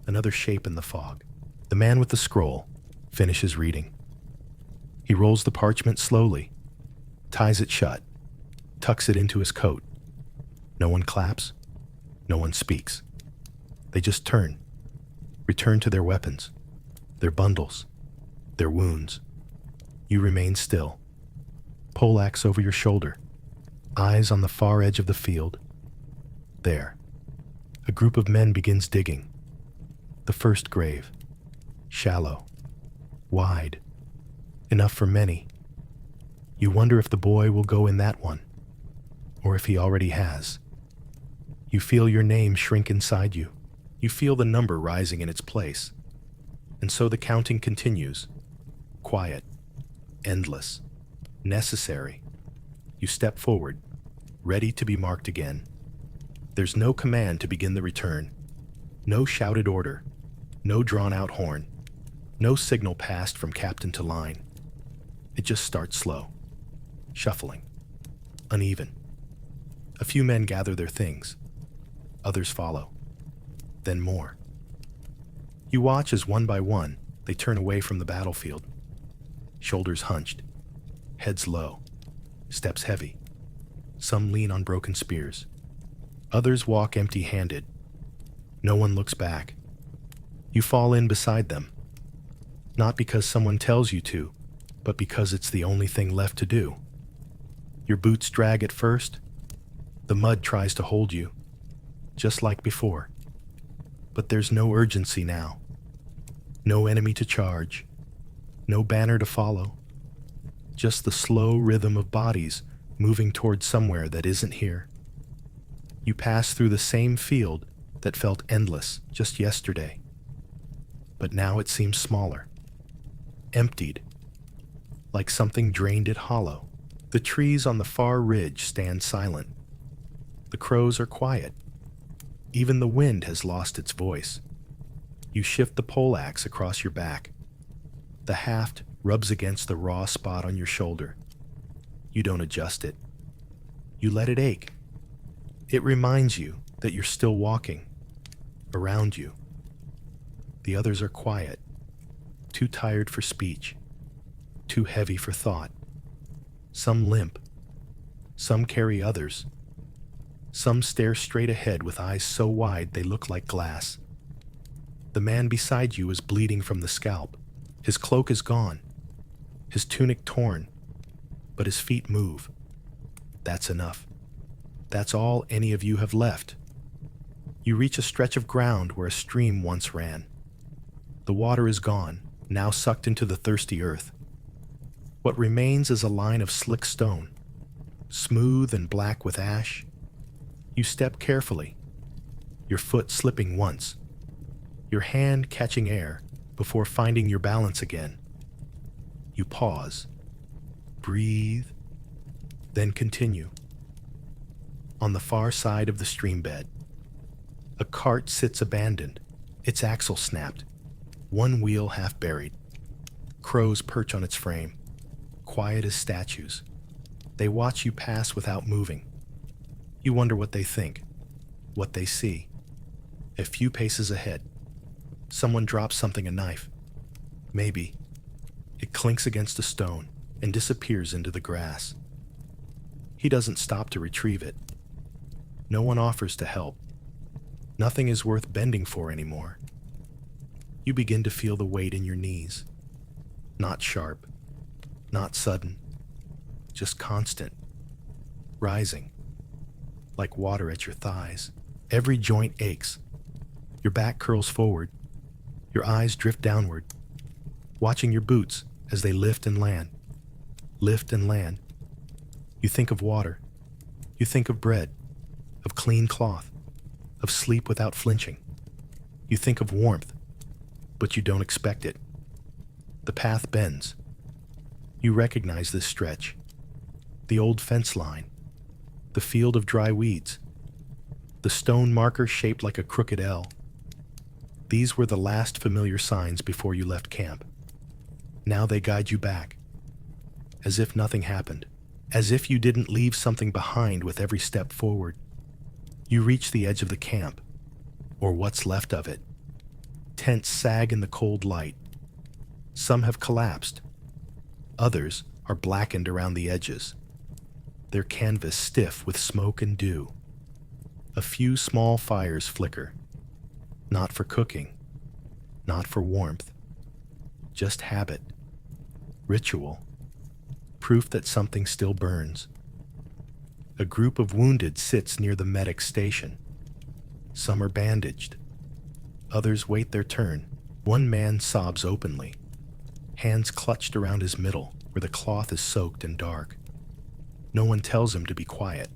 another shape in the fog. The man with the scroll finishes reading. He rolls the parchment slowly, ties it shut, tucks it into his coat. No one claps, no one speaks. They just return to their weapons, their bundles, their wounds. You remain still, poleaxe over your shoulder, eyes on the far edge of the field. There, a group of men begins digging. The first grave, shallow, wide, enough for many. You wonder if the boy will go in that one, or if he already has. You feel your name shrink inside you. You feel the number rising in its place. And so the counting continues, quiet, endless, necessary. You step forward, ready to be marked again. There's no command to begin the return, no shouted order, no drawn-out horn, no signal passed from captain to line. It just starts slow, shuffling, uneven. A few men gather their things, others follow, then more. You watch as one by one they turn away from the battlefield, shoulders hunched, heads low, steps heavy. Some lean on broken spears. Others walk empty-handed. No one looks back. You fall in beside them, not because someone tells you to, but because it's the only thing left to do. Your boots drag at first. The mud tries to hold you, just like before. But there's no urgency now. No enemy to charge. No banner to follow. Just the slow rhythm of bodies moving toward somewhere that isn't here. You pass through the same field that felt endless just yesterday. But now it seems smaller, emptied, like something drained it hollow. The trees on the far ridge stand silent. The crows are quiet. Even the wind has lost its voice. You shift the poleaxe across your back. The haft rubs against the raw spot on your shoulder. You don't adjust it. You let it ache. It reminds you that you're still walking. Around you, the others are quiet, too tired for speech, too heavy for thought. Some limp, some carry others. Some stare straight ahead with eyes so wide they look like glass. The man beside you is bleeding from the scalp. His cloak is gone, his tunic torn, but his feet move. That's enough. That's all any of you have left. You reach a stretch of ground where a stream once ran. The water is gone, now sucked into the thirsty earth. What remains is a line of slick stone, smooth and black with ash. You step carefully, your foot slipping once, your hand catching air before finding your balance again. You pause, breathe, then continue. On the far side of the stream bed, a cart sits abandoned, its axle snapped, one wheel half buried. Crows perch on its frame, quiet as statues. They watch you pass without moving. You wonder what they think, what they see. A few paces ahead, someone drops something, a knife. Maybe. It clinks against a stone and disappears into the grass. He doesn't stop to retrieve it. No one offers to help. Nothing is worth bending for anymore. You begin to feel the weight in your knees. Not sharp, not sudden, just constant, rising, like water at your thighs. Every joint aches. Your back curls forward. Your eyes drift downward, watching your boots as they lift and land. Lift and land. You think of water. You think of bread, of clean cloth, of sleep without flinching. You think of warmth, but you don't expect it. The path bends. You recognize this stretch. The old fence line. The field of dry weeds. The stone marker shaped like a crooked L. These were the last familiar signs before you left camp. Now they guide you back. As if nothing happened. As if you didn't leave something behind with every step forward. You reach the edge of the camp, or what's left of it. Tents sag in the cold light. Some have collapsed. Others are blackened around the edges, their canvas stiff with smoke and dew. A few small fires flicker, not for cooking, not for warmth, just habit, ritual, proof that something still burns. A group of wounded sits near the medic station. Some are bandaged. Others wait their turn. One man sobs openly, hands clutched around his middle where the cloth is soaked and dark. No one tells him to be quiet.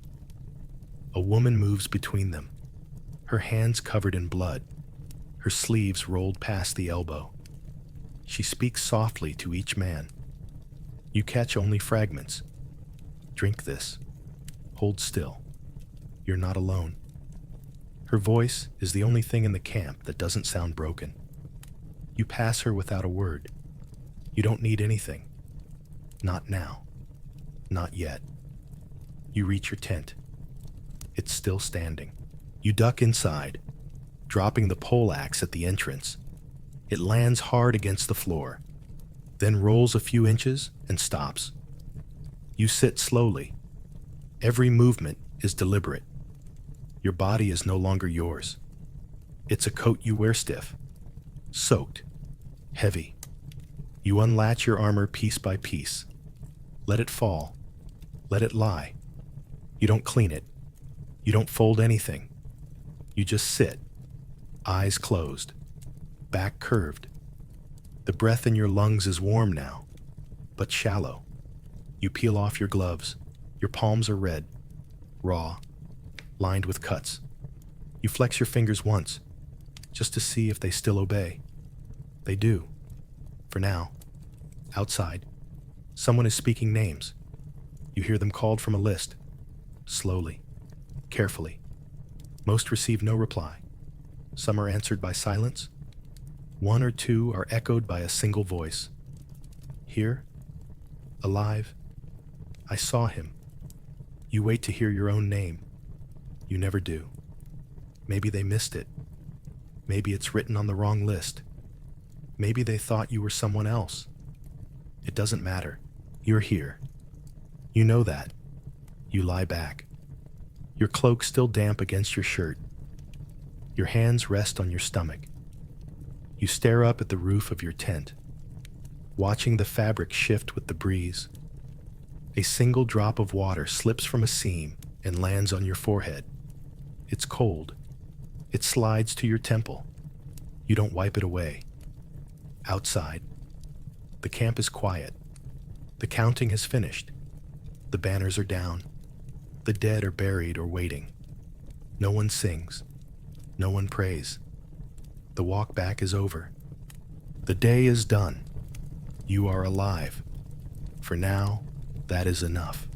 A woman moves between them, her hands covered in blood, her sleeves rolled past the elbow. She speaks softly to each man. You catch only fragments. Drink this. Hold still. You're not alone. Her voice is the only thing in the camp that doesn't sound broken. You pass her without a word. You don't need anything. Not now. Not yet. You reach your tent. It's still standing. You duck inside, dropping the poleaxe at the entrance. It lands hard against the floor, then rolls a few inches and stops. You sit slowly. Every movement is deliberate. Your body is no longer yours. It's a coat you wear stiff, soaked, heavy. You unlatch your armor piece by piece. Let it fall. Let it lie. You don't clean it. You don't fold anything. You just sit, eyes closed, back curved. The breath in your lungs is warm now, but shallow. You peel off your gloves. Your palms are red, raw, lined with cuts. You flex your fingers once, just to see if they still obey. They do. For now. Outside, someone is speaking names. You hear them called from a list. Slowly, carefully. Most receive no reply. Some are answered by silence. One or two are echoed by a single voice. Here, alive, I saw him. You wait to hear your own name. You never do. Maybe they missed it. Maybe it's written on the wrong list. Maybe they thought you were someone else. It doesn't matter. You're here. You know that. You lie back. Your cloak still damp against your shirt. Your hands rest on your stomach. You stare up at the roof of your tent, watching the fabric shift with the breeze. A single drop of water slips from a seam and lands on your forehead. It's cold. It slides to your temple. You don't wipe it away. Outside, the camp is quiet. The counting has finished. The banners are down. The dead are buried or waiting. No one sings. No one prays. The walk back is over. The day is done. You are alive. For now, that is enough.